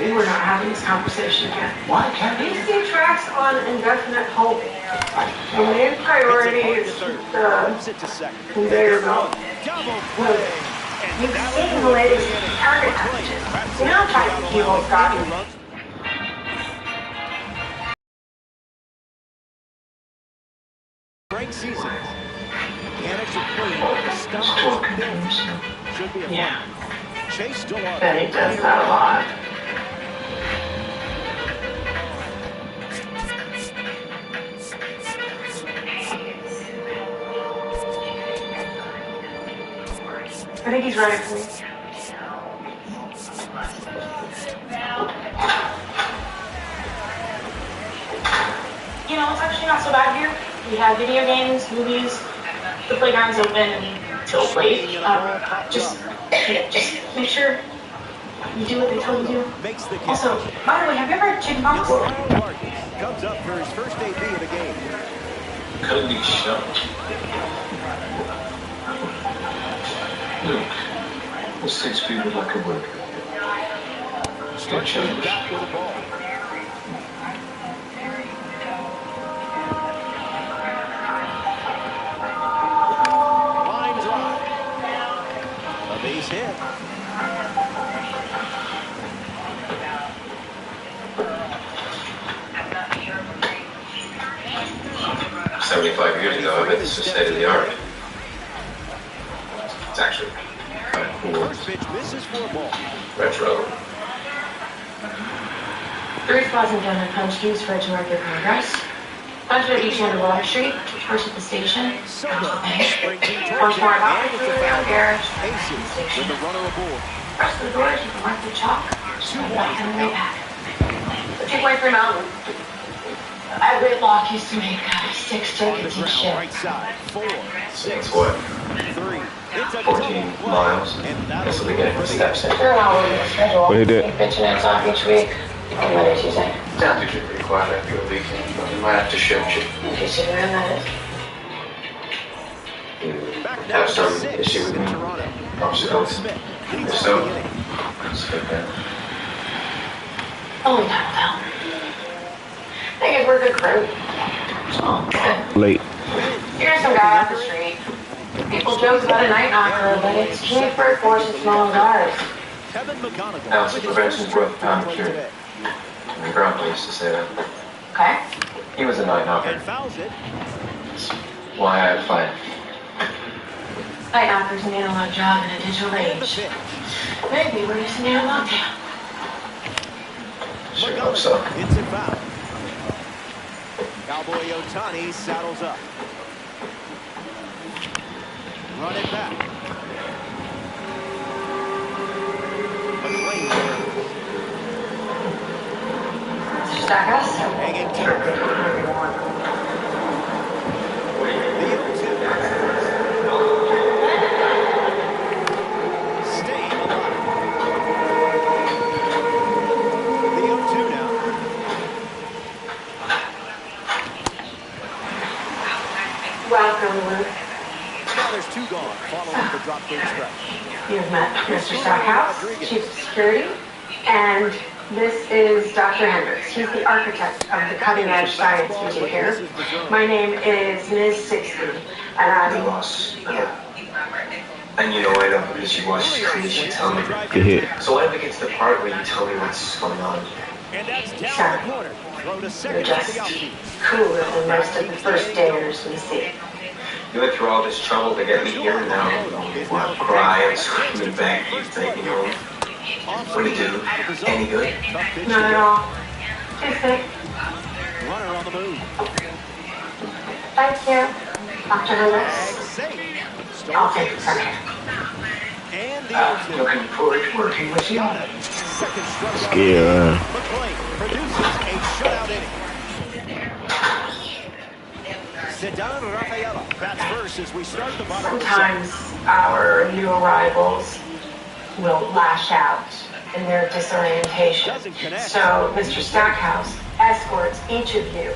We're not having this conversation again. Why can't we? PC tracks on indefinite hold. The main priority is the conveyor belt. You've seen the latest target messages. You know how tight the keyhole's gotten. Great season. Mechanics are clean. The stuff should be a yeah. Chase still on. Benny does that a lot. I think he's ready for me. You know, it's actually not so bad here. We have video games, movies, the playground's open until late. Just make sure you do what they tell you to do. Also, by the way, have you ever had chicken pox? Comes up for his first debut of the game. Cutting these shots. Look, this takes people like a worker. Still change. Back with the ball. Line drive. A base hit. "75 years ago, I bet this was state of the art. It's actually kind of cool. First pitch misses for a ball. Retro. 3 spots in donut punch used for it to mark your progress. Punch at each end of Water Street, first at the station, first at the bank, first more about the garage, station. With the runner aboard. Press the doors, you can mark the chalk, and back on the way back. Take away from Mountain. I Whitlock used to make sticks, tickets, and shit. Right side. 4. It's what? 3. 14 miles. This will be getting the steps in. They're all over the schedule. What he did? Pitching it's off each week. On Monday, Tuesday. Down to pretty quiet after a week. You might have to shift you. In case you didn't know that. You have some issue with me? Obstacles? If so, skip that. Only time will tell. I guess we're a good crew. Oh, good. Late. Here's some guy off the street. People joke about a night knocker, but it's cheap for a force as small as ours. Ounce of prevention's worth a pound of cure. My grandpa used to say that. Okay. He was a night knocker. That's why I fight. Night knocker's an analog job in a digital age. Maybe we're just an analog town. Sure hope so. It's a foul. Cowboy Ohtani saddles up. Run it back. Stackhouse. Hanging tight. Staying alive. The 0-2 now. Welcome, Luke. Now there's 2 gone, following the drop third stretch. You've met Mr. Stackhouse, Chief of Security, and this is Dr. Hendricks. He's the architect of the cutting-edge science we do here. My name is Mlb26, and I'm... Boss. And you know I know because you watch the screen, you tell me. Good hit. So what if it gets to the part where you tell me what's going on? And that's down the corner. Throw to You're second just for the outfield. cooler than most of the first daters we see. You went through all this trouble to get me here, and now you want to cry and scream and beg you to take me home. What do you do? Any good? Not at all. Too sick. Runner on the move. Thank you, Dr. Hendricks. I'll take it from here. And the 0-2. Looking forward to working with you. Second strikeout. Scare. McClain produces a shutout inning. Sometimes our new arrivals will lash out in their disorientation. So Mr. Stackhouse escorts each of you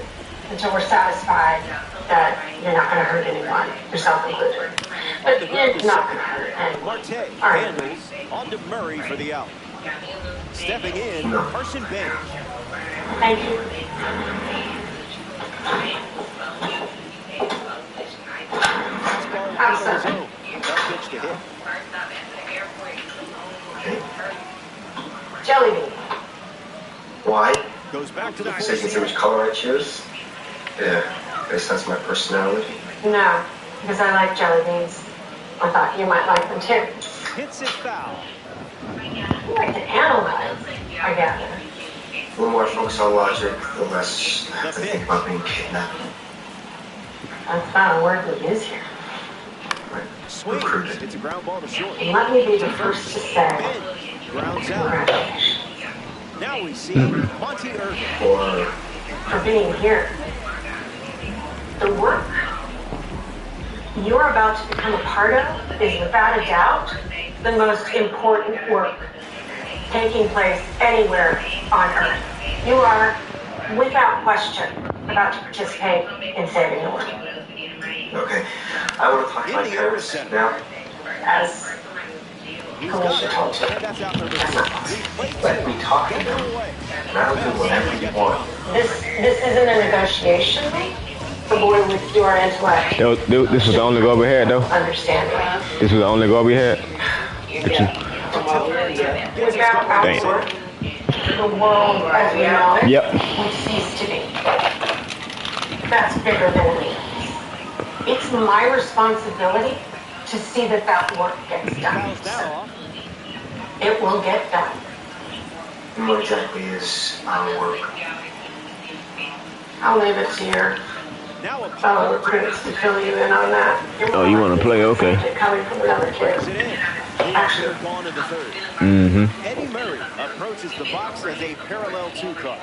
until we're satisfied that you're not going to hurt anyone, yourself included. But you're not going to hurt anyone. All right. On to Murray for the out. Stepping in, Carson Bench. Thank you. I'm sorry. Pitch to hit. Jelly bean. Why? Goes back to the So you can see which color I choose? Yeah, I guess that's my personality. No, because I like jelly beans. I thought you might like them too. Hits it foul. You like to analyze, I gather. The more I focus on logic, the less I have to think about being kidnapped. That's not a word we use here. Swings. It's a ground ball to short. And let me be the first to say, Grounds out. congratulations Now we see Monty Irvin. for being here. The work you're about to become a part of is without a doubt the most important work taking place anywhere on Earth. You are, without question, about to participate in saving the world. Okay, I want to talk to my parents now. As Alicia told you, Let me talk to them, and I'll do whatever you want. this isn't a negotiation. The boy with your intellect. This was the only goal we had, though. Understanding. This was the only goal we had. Without our Dang. work, the world as we know it Yep. would cease to be. That's bigger than me. It's my responsibility to see that that work gets done. It will get done. And what exactly is our work? I'll leave it to your fellow recruits to fill you in on that. Oh, you want to play? Okay. Coming from another kid. Actually, Mm-hmm. Eddie Murray approaches the box as a parallel 2 card.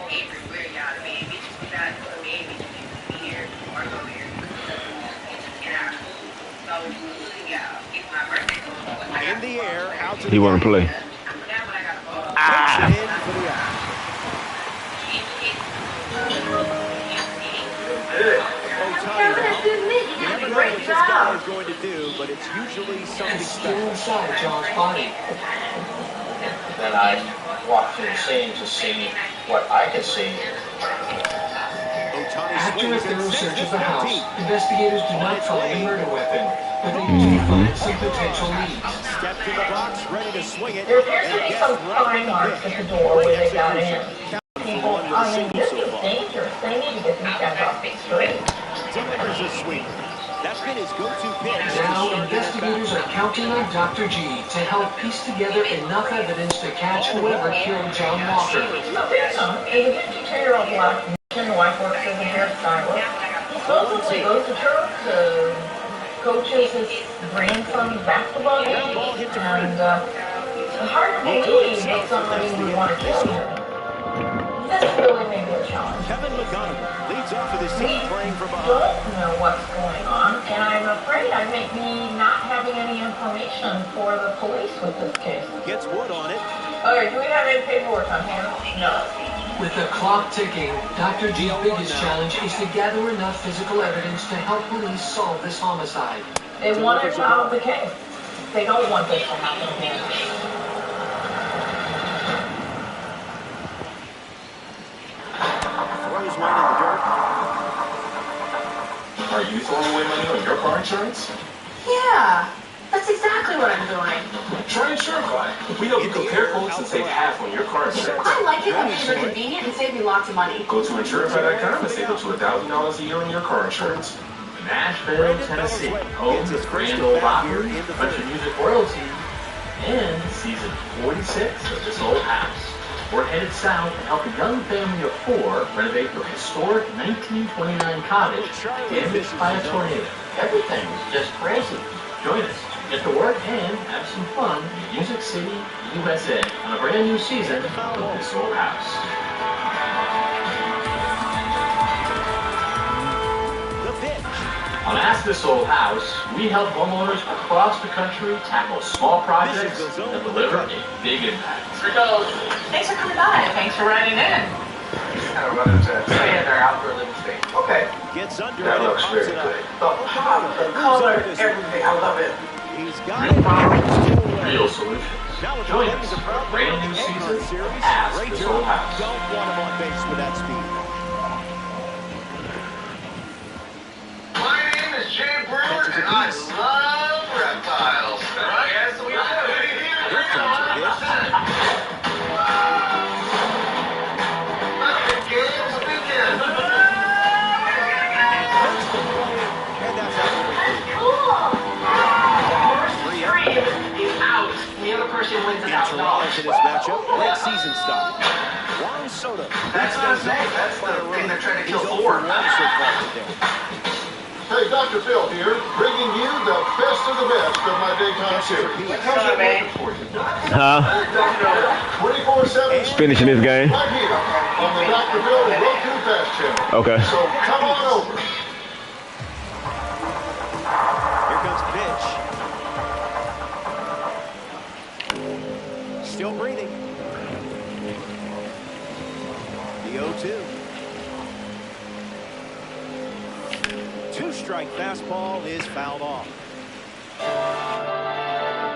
In the air, out to He want to play. great job. Is going to do, but it's usually something Still special. inside John's body. Then I walked through the scene to see what I could see. After a thorough search of the house, investigators do not find a murder weapon, but they do find some potential leads. Step to the box, ready to swing it. There appears to be some time marks at the door where they got in. People, I mean, this is dangerous. They need to get these guys off the street. Delivers a sweep. That's been his go-to pitch. Now, investigators are counting on Dr. G to help piece together enough evidence to catch whoever killed John Walker. Is a 52-year-old black man, the wife works as a hairstylist. He supposedly goes to church, coaches his grandson's basketball game, and it's hard to believe that somebody would want to kill him. This really may be a challenge. Kevin McGonigal leads off with his team playing from behind. Don't know what's going on, and I'm afraid I may be not having any information for the police with this case. Gets wood on it. Okay, do we have any paperwork on hand? No. With the clock ticking, Dr. G's biggest challenge is to gather enough physical evidence to help police solve this homicide. They want to solve the case. They don't want this to happen again. Throws one in the dirt. Are you throwing away money on your car insurance? Yeah, that's exactly what I'm doing. Try Insurify. We know you compare quotes and save half on your car insurance. I like it when things are convenient and save me lots of money. Go to Insurify.com and save up to $1,000 a year on your car insurance. Nashville, Tennessee, home of the Grand Ole Opry, country music royalty, and season 46 of This Old House. We're headed south to help a young family of 4 renovate their historic 1929 cottage damaged by a tornado. Everything is just crazy. Join us. Get to work and have some fun in Music City, USA on a brand new season of This Old House. The pitch. On Ask This Old House, we help homeowners across the country tackle small projects that deliver a big impact. Here goes. Thanks for coming by. Thanks for writing in. Kind of run into Stay in their outdoor living space. Okay. Gets under That it. looks very good. The pop, the color, everything. I love it. He's got Real it. problems, real solutions. Now with Join the us end of the for a brand new season of Ask This Old House. Don't want him on base with that speed. My name is Jay Brewer, and I love reptiles. Right? Yes, we Person wins In $1,000. Toronto for this matchup, late season start. Juan Soto. That's what I'm saying. That's the thing they're trying to kill He's for. 0 for 1 so far today. Hey, Dr. Phil here, bringing you the best of the best of my daytime series. Huh? 24/7. Finishing this game. Right here on the Dr. Phil Roku Fast channel. Okay. So come on over. Here comes pitch. Still breathing. The 0-2. Two-strike fastball is fouled off.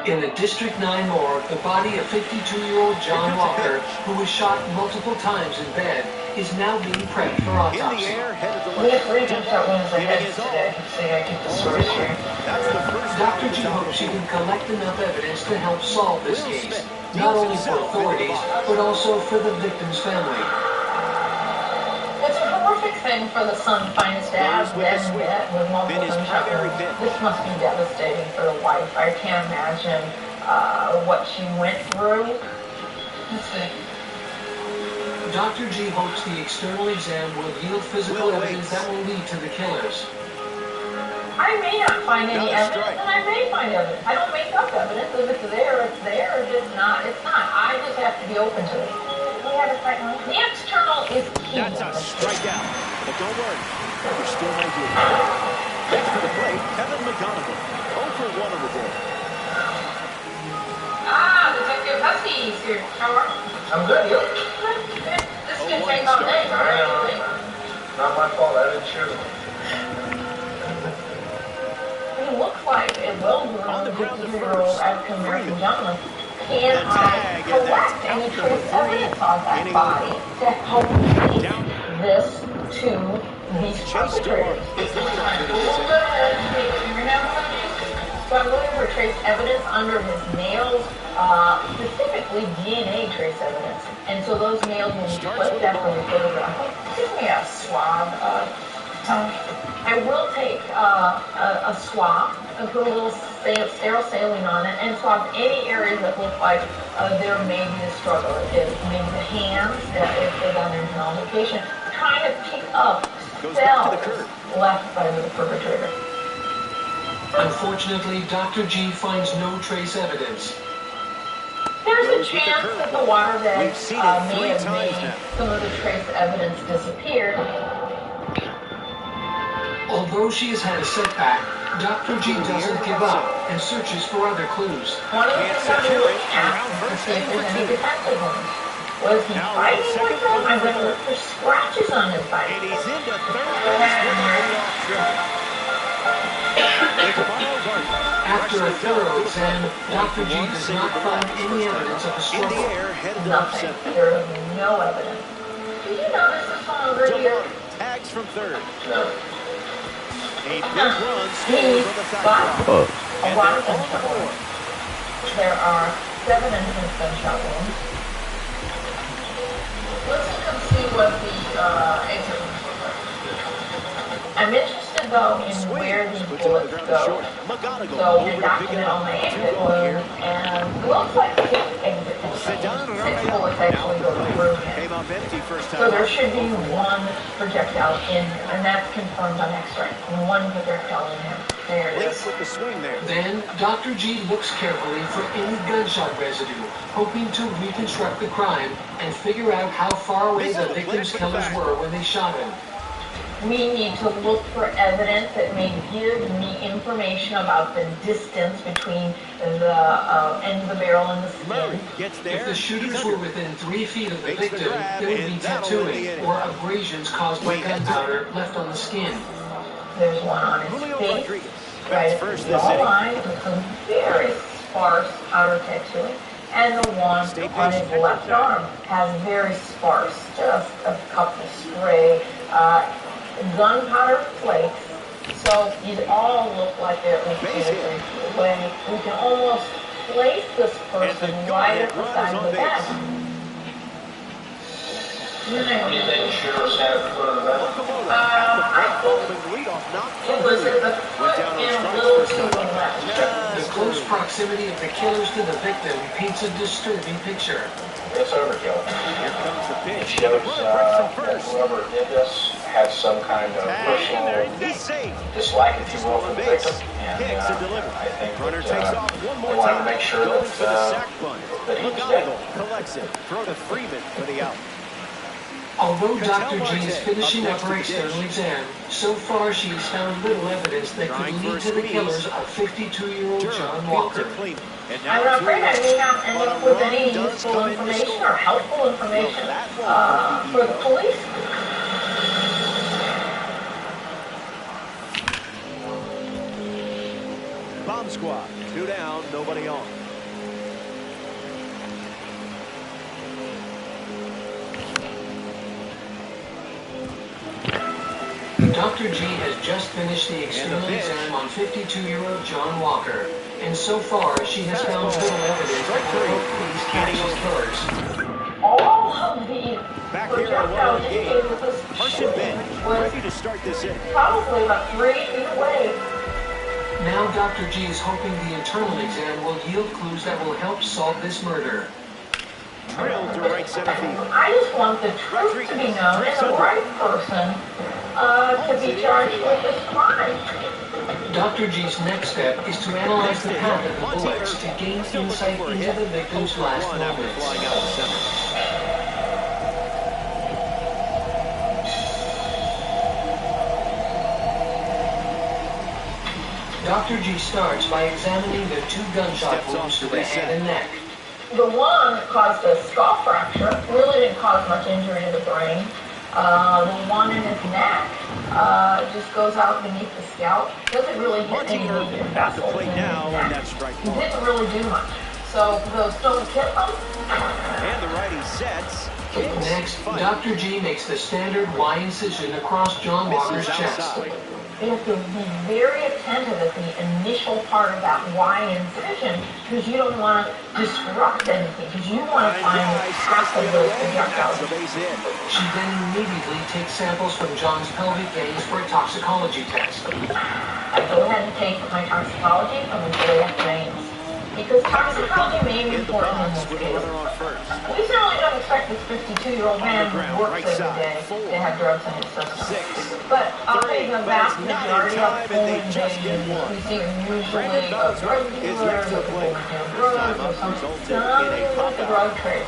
In the District 9 morgue, the body of 52-year-old John Walker, who was shot multiple times in bed, is now being prepped for In the autopsy. air, headed to We have left. 3 gunshot wounds ahead today, so I get the source here. That's the first Dr. G hopes she can collect enough evidence to help solve this case, not only for authorities, but also for the victim's family. It's a horrific thing for the son to find his dad dead in bed with multiple gunshot wounds. This must be devastating for the wife. I can't imagine what she went through. Let's see. Dr. G hopes the external exam will yield physical evidence that will lead to the killers. I may not find any evidence, and I may find evidence. I don't make up evidence. If it's there, it's there. If it's not, it's not. I just have to be open to it. We have it right now. The external is key. That's a strikeout. But don't worry, we're still right here. Next to the plate, Kevin McGonigal. 0 for 1 on the day. Detective Huskey's here. How are you? I'm good, you? This can take all day, right? Not my fault, I didn't shoot him. He looks like a well-groomed 52-year-old African-American gentleman. Can I collect any trace evidence on that body to help lead this to these perpetrators? So I'm looking for trace evidence under his nails, specifically DNA trace evidence. And so those nails will be clipped after we photograph them. Give me a swab. I will take a swab and put a little sterile saline on it and swab any areas that look like there may be a struggle. Maybe the hands, if they're under medication, trying to pick up cells left by the perpetrator. Unfortunately, Dr. G finds no trace evidence. There's a chance that the water bed may have made some of the trace evidence disappear. Although she has had a setback, Dr. G doesn't give up and searches for other clues. One of the things I'm doing is asking to see if there's any defensive wounds. Was he fighting with them? I'm going to look for scratches on his body. And he's into third base with a leadoff triple. After a thorough exam, Dr. G does not find any evidence of a struggle. In the air, headed to Nothing. center. There is no evidence. Did you notice this one over here? Tags from third. No. A big run He's scores on the side got drop. a lot of gunshot wounds. There are 7 entrance gunshot wounds. Let's look and see what the exit wounds look like. I'm interested though in where these bullets go. So we document on the exit wound, and it looks like 6 exit wounds. 6 bullets actually go through him. So there should be 1 projectile in him, and that's confirmed on X-ray. 1 projectile in him. There it is. Then, Dr. G looks carefully for any gunshot residue, hoping to reconstruct the crime and figure out how far away the victim's killers were when they shot him. We need to look for evidence that may give me information about the distance between the end of the barrel and the skin. If the shooters were within 3 feet of the victim, there would be tattooing or abrasions caused by gunpowder left on the skin. There's one on his face, right at the jawline, with some very sparse outer tattooing. And the one on his left arm has very sparse, just a couple stray gunpowder flakes. So these all look like they're at least 2 to 3 feet away. We can almost place this person right at the side of the bed. Do you think shooters had a foot of the bed? I think it was at the foot and a little to the left. The close proximity of the killers to the victim paints a disturbing picture. It's overkill. Here comes the pitch. It shows that whoever did this had some kind of personal dislike, if you will, for the victim. And I think that they wanted to make sure that he was dead. Collects it. Throw to Freeman for the out. Although Dr. G is finishing up her external exam, so far she has found little evidence that could lead to the killers of 52-year-old John Walker. I'm afraid I may not end up with any useful information or helpful information for the police. Bomb squad, 2 down, nobody on. Dr. G has just finished the external exam on 52-year-old John Walker, and so far she has found little evidence that will help police catch his killers. All of the projectiles game. indicated with this Carson Ben, was ready to start this inning. probably about 3 feet away. Now Dr. G is hoping the internal exam will yield clues that will help solve this murder. Drilled to right center field. I just want the truth to be known and the right person to be charged with this crime. Dr. G's next step is to analyze the path of the bullets to gain insight into the victim's last moments. Dr. G starts by examining the 2 gunshot wounds to the head and neck. The one caused a skull fracture, really didn't cause much injury to the brain. The one in his neck just goes out beneath the scalp. Doesn't really hit any major vessels in his neck. He didn't really do much. So for those don't hit them. And the righty sets. Next, Dr. G makes the standard Y incision across John Walker's chest. You have to be very attentive at the initial part of that Y incision because you don't want to disrupt anything, because you want to find the path of those projectiles. She then immediately takes samples from John's pelvic veins for a toxicology test. I go ahead and take my toxicology from the iliac veins, because toxicology may be important in this case. We certainly don't expect this 52-year-old man who works every day to have drugs in his system. But I'll tell you, the vast majority of home invasions we see are usually a drug dealer, looking for drugs, or something with the drug trade.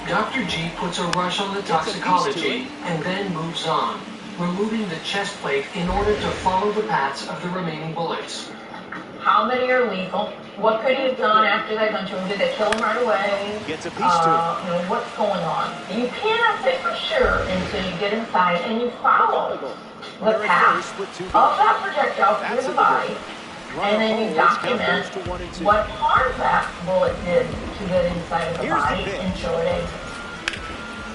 Dr. G puts a rush on the toxicology and then moves on, removing the chest plate in order to follow the paths of the remaining bullets. How many are lethal? What could he have done after they gun to him? Did they kill him right away? Gets a piece to it. You know, what's going on? You cannot say for sure until you get inside and you follow the path of that projectile through the body, and then you document what harm that bullet did to get inside of the body until it exits.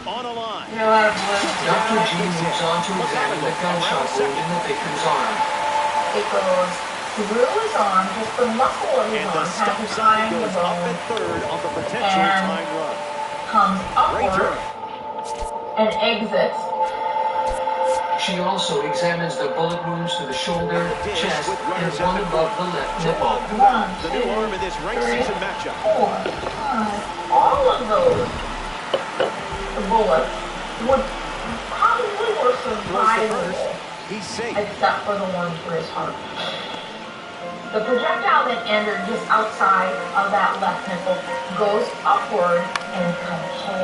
On a line. Dr. G moves on to examine the gunshot wound in the victim's arm. It goes through his arm, just the muscle of his arm passes behind the bone and comes upward and exits. She also examines the bullet wounds to the shoulder, chest, and one above the left nipple. 1, 2, 3, 4, 5. All of those bullets would probably were survivable, except for the ones for his heart. The projectile that entered just outside of that left nipple goes upward and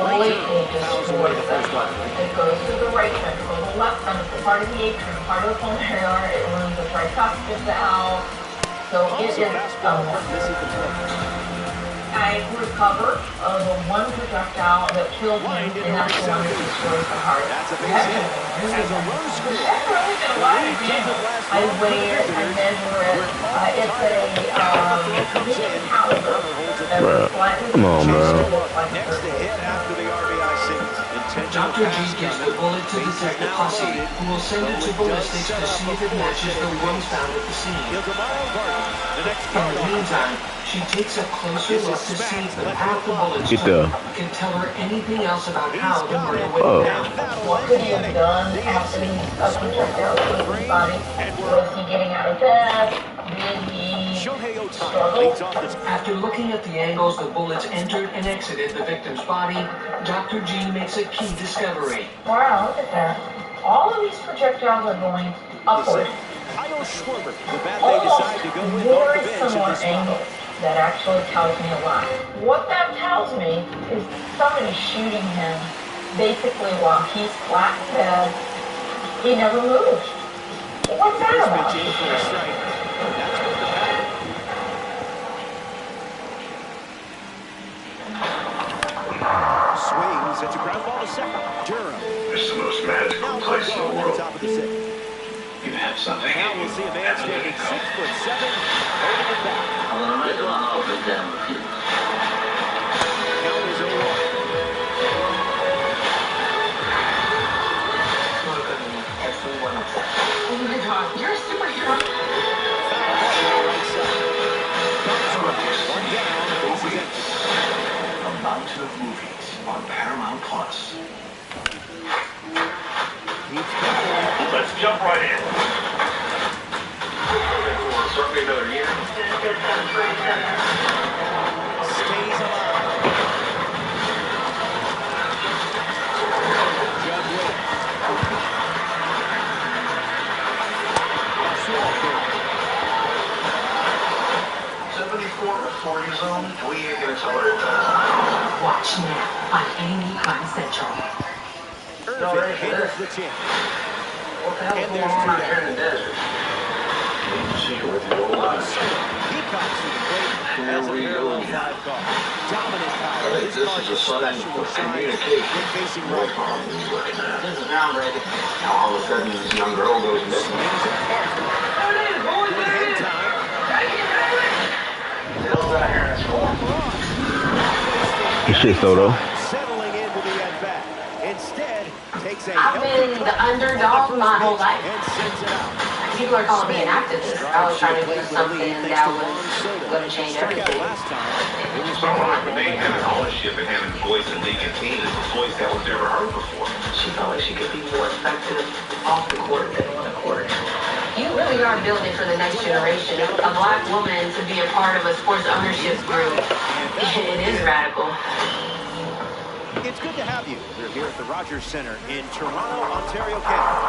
completely destroys that one. It goes to the right ventricle, the left ventricle, part of the atrium, part of the pulmonary artery. It runs the tricuspid valve. So it is I recovered the one projectile that killed him, and that's the one that destroys the heart. That's amazing. As a rose score, I weigh it, I measure it. It's a medium caliber. Come on, bro. Next to hit after the RBICs. Dr. G gives the bullet to Detective Posse, who will send it to ballistics to see if it matches the ones found at the scene. In the meantime, she takes a closer look to see if the path the bullets took can tell her anything else about how the murder went down. What could he have done after he projectile through his body? Was he getting out of bed? Did he struggle? After looking at the angles the bullets entered and exited the victim's body, Dr. G makes a key discovery. Wow, look at that. All of these projectiles are going upward. Almost very similar angles. That actually tells me a lot. What that tells me is somebody shooting him basically while he's flat in bed. He never moved. What's that about? Swings, it's a ground ball to second. Durham. It's the most magical place in the world. You have something. Now we'll see a man standing 6'7" over the back. I'm gonna make it on over again with you. Count is 0-1. Oh my God, you're a superhero. A mountain of movies on Paramount Plus. Let's jump right in. Certainly another year. Stays alive. Judge Witt. 74 to 40 zone. We ain't gonna tolerate that. Watch now on Anytime Central. Irving handles the champ. What the hell is going on out here in the desert? See you with your old eyes. Peacocks to the plate as a parallel five call. Dominant power. I think this is a sign of communication. Facing What right. are you looking at? This is groundbreaking. Now all of a sudden this young girl goes missing. Good shit, Soto. Settling into the at-bat. Instead, takes a I've been the underdog my whole life. and sends it out. People are calling me an activist. I was trying to do something that was going to change everything. Someone like Renee had an ownership and having voice in league and teams, a voice that was never heard before. She felt like she could be more effective off the court than on the court. You really are building for the next generation. A black woman to be a part of a sports ownership group, it is radical. It's good to have you. We're here at the Rogers Center in Toronto, Ontario, Canada.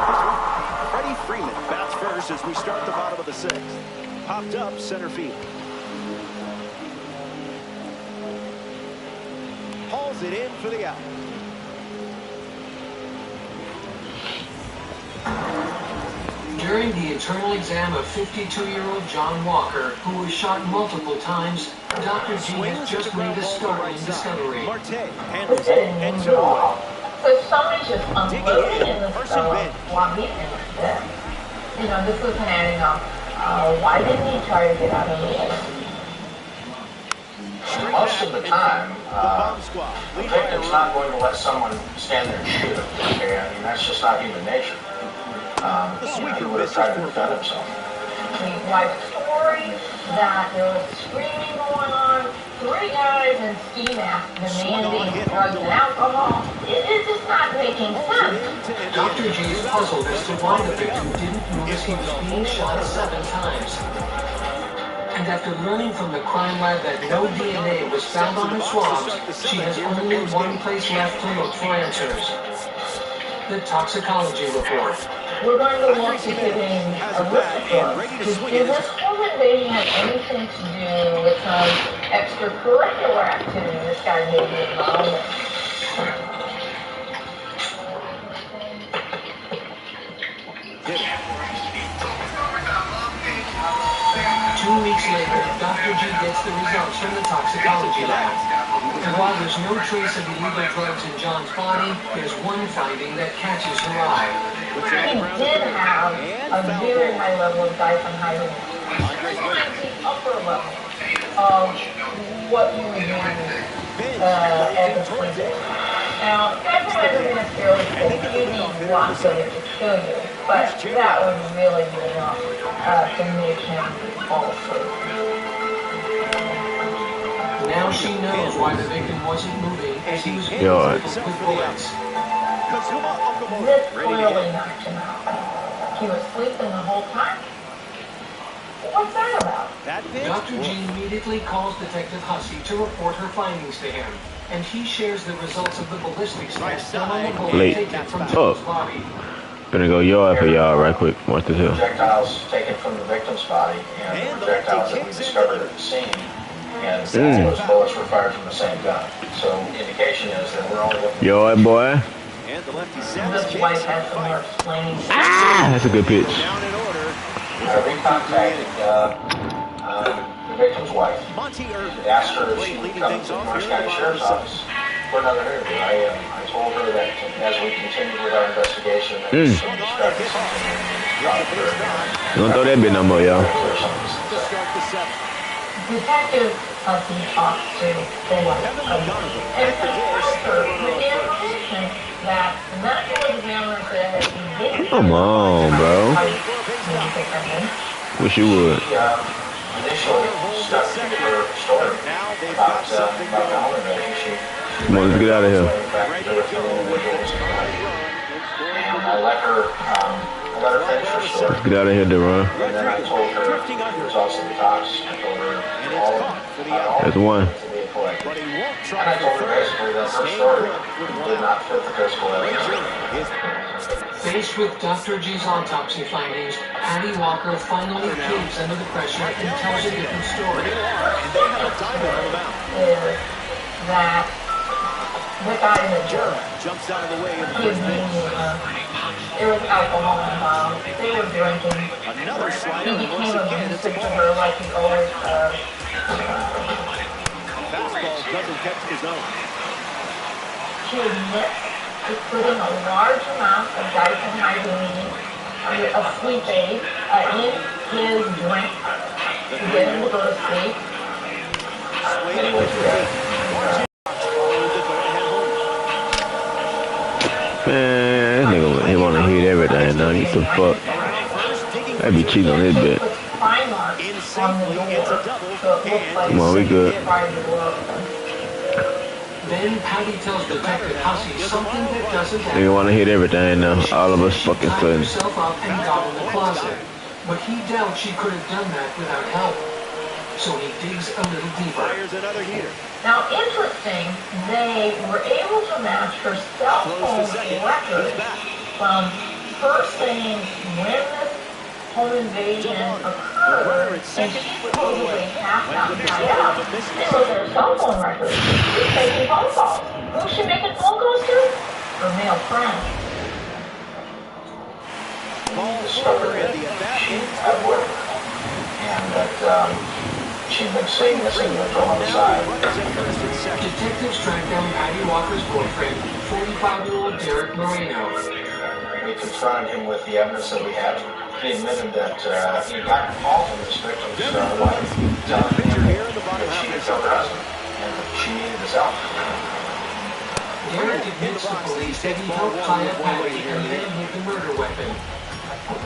Freddie Freeman bats first as we start the bottom of the sixth. Popped up center field. Hauls it in for the out. During the internal exam of 52-year-old John Walker, who was shot multiple times, Dr. G has just made a startling discovery. Marte handles it and two away. So somebody's just unloading in this while he's in his bed. You know, this isn't adding up. Why didn't he try to get out of the way? Most of the time, the victim's not going to let someone stand there and shoot him. Okay? I mean, that's just not human nature. He would have tried to defend himself. The life story that there was screaming going on, 3 guys in ski masks demanding drugs and alcohol. It's just not making sense. Dr. G is puzzled as to why the victim didn't notice he was being shot 7 times. And after learning from the crime lab that no DNA was found on the swabs, she has only one place left to look for answers. The toxicology report. We're going to look at giving a risk drug to give this woman invasion had anything to do with some extracurricular activity this guy may be involved in. 2 weeks later, Dr. G gets the results from the toxicology lab. And while there's no trace of illegal drugs in John's body, there's one finding that catches her eye. He did have a very high level of diphenhydramine. The upper level of what you would use as a sleeping. Now, diphenhydramine is fairly safe. You need lots of it to kill you, but that would really be enough to make him fall asleep. Now she knows why the victim wasn't moving as he was being God. with bullets. This clearly knocked him out. He was sleeping the whole time. What's that about? Dr. G immediately calls Detective Hussey to report her findings to him, and he shares the results of the ballistics test done on the bullet Late. taken from John's body. Gonna go yard for y'all right quick. Watch this here. Projectiles taken from the victim's body and the projectiles that we discovered at the scene. And those bullets were fired from the same gun. So indication is that we're only looking. Yard boy. This wife has some more explaining. That's a good pitch. We contacted the victim's wife. Asked her if she would come to the Orange County Sheriff's Office for another interview. I told her that as we continued with our investigation, there was some discrepancies in Don't throw that bit no more, y'all. Detective Hussey talks to the wife and confirms her with the information that the medical examiner said that he didn't. Come on, bro. Wish you would. Initially stuck to her story about the home invasion. Come on, let's get out of here. And I let her finish her story. Let's get out of here, Deron. And then I told her the results of the tox. I told her all That's one. to be collected. And I told her basically that her story did not fit the physical evidence. Faced with Dr. G's autopsy findings, Addie Walker finally caves under the pressure and tells a different story. Is that the guy in the jerk jumps out of the way. He was being, there was alcohol involved. They were drinking. He became abusive to her like he always does. Fastball doesn't catch the zone. She admits to putting a large amount of diphenhydramine, a sleep aid, in his drink to get him to go to sleep. Man, this nigga, he wanna hit everything now. Get the fuck. I be cheating on this bit. Come on, we good. Then Patty tells Detective Hussey something that doesn't happen. Nigga wanna hit everything now. All of us fucking She sudden. herself up and got in the closet, but he doubts she could have done that without help. So he digs a little deeper. Now, interesting, they were able to match her cell phone records from her saying when this home invasion occurred, and she supposedly passed out and tied up. They looked at her cell phone records. She's making phone calls. Who's she making phone calls to? Her male friend. Discovered that she had work and that she'd been seeing this individual on the side. Detectives track down Patty Walker's boyfriend, 45-year-old Derek Moreno. We confronted him with the evidence that we had. He admitted that he had gotten a call from this victim's wife telling him that she had killed her husband and that she needed his help. Derek admits to police that he helped tie up Patty and then hid the murder weapon.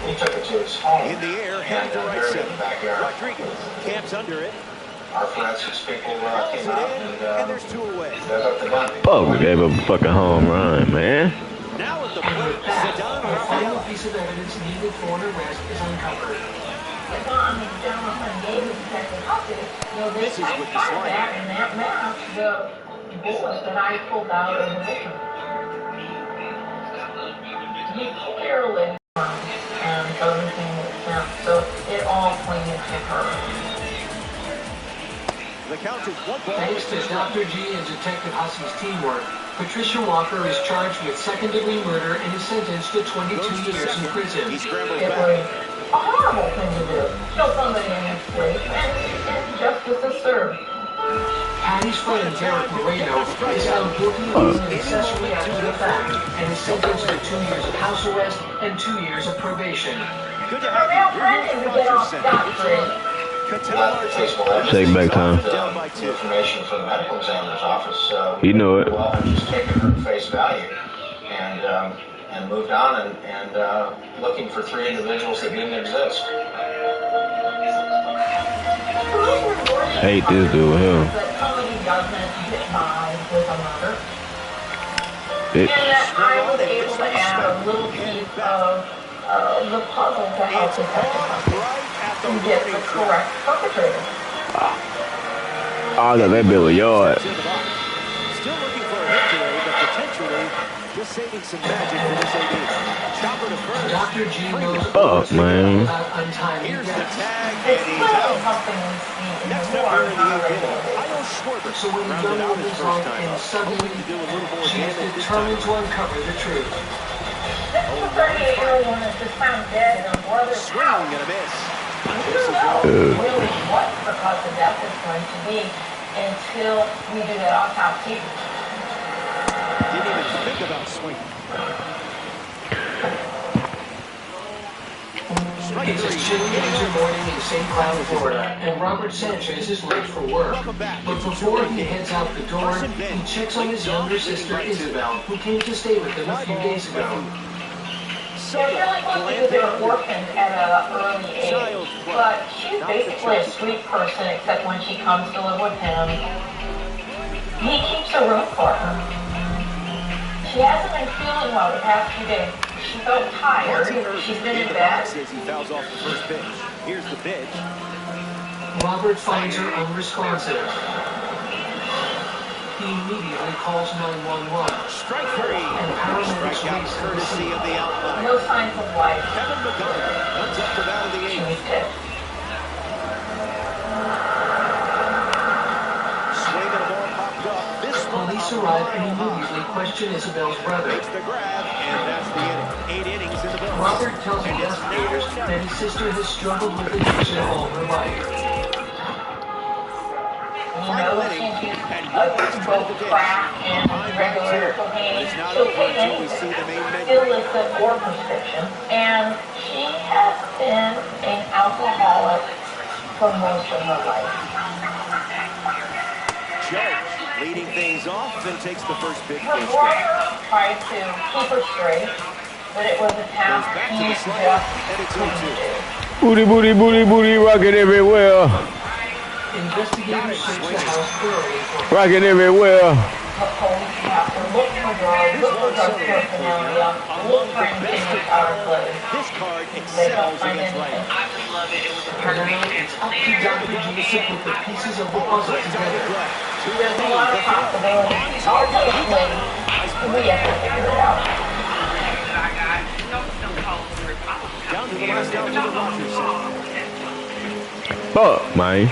He took it to his home In the air, and headed to right buried it in center. the backyard. Rodriguez camps under it. Our forensics people came out And there's two away. dug up the gun. Fuck, we gave up a fucking home run, man. Now at the And with plate, that, Zidane the final Rafael. piece of evidence needed for an arrest is uncovered. Upon the gentleman gave the detective Hussey, they This is had with the found slider. that in that match, the bullet that I pulled out of the victim. He clearly and doesn't seem to sense. So it all hopefully you pick her. Thanks to Dr. G and Detective Hussey's teamwork, Patricia Walker is charged with second-degree murder and is sentenced to 22 years in prison. It was a horrible thing to do. Kill somebody in the street, and justice is served. Patty's friend Derek Moreno is found guilty of being an accessory after the fact and is sentenced to 2 years of house arrest and 2 years of probation. Good to have you. To get off scot-free. Take back time. Information from the medical examiner's office. You know it. Well, I just taken her at face value and moved on and looking for 3 individuals that didn't exist. Hate this dude here. And that I was able to add a little piece of the puzzle to help detective to get the correct perpetrator. Oh, that bill of yard. Still looking for a hit today, but potentially just saving some magic for this AD. Chopper to first. Dr. G knows Fuck, man. Here's the tag, and he's out. Next up here in the 8th inning, Kyle Schwarber So when rounded young out his is first on time and up. suddenly Hoping to do a little more she is damage this time determined to around. uncover the truth. This is a 38-year-old woman that's just found dead in her brother's Swing house. and a miss. We don't know really what the cause of death is going to be until we do that autopsy. Didn't even think about swinging. It's a chilly winter morning in St. Cloud, Florida, and Robert Sanchez is late for work. But before he heads out the door, he checks on his younger sister Isabel, who came to stay with him a few days ago. They're really lucky they were orphaned at an early age, but she's basically a sweet person except when she comes to live with him. He keeps a room for her. She hasn't been feeling well the past few days. She felt tired. She's been in bed. Says he fouls off the first pitch. Here's the pitch. Robert finds her unresponsive. He immediately calls 911. Strike 3. And paramedics Strikeout race to the courtesy scene. of the outline. No signs of life. Kevin McGovern comes up to bat of the 8th. She's dead. Swing and a ball popped up. This one Police up arrive the and line. immediately question Isabel's brother. Makes the grab, and that's the inning. 8 innings in the books. Robert tells investigators that his sister has struggled with addiction all her life. You know, she's used both crack and regular cocaine. She'll take anything, illicit or prescription. And she has been an alcoholic for most of her life. Judge leading things off and takes the first pitch. Her brother tried to keep her straight, but it was a task he just couldn't do. Booty, booty, booty, booty, rocking everywhere. Investigators search the house thoroughly for Rocking everywhere. The police have to look for drugs, look for drug paraphernalia, look for anything out of place. This card They don't excels find against anything. right. I would love it. It was a Now it's up to Dr. G to put the pieces of the puzzle together. There's a lot of possibilities. Ultimately, we have to figure it out. Down to the last out to the Rogers. Fuck, man.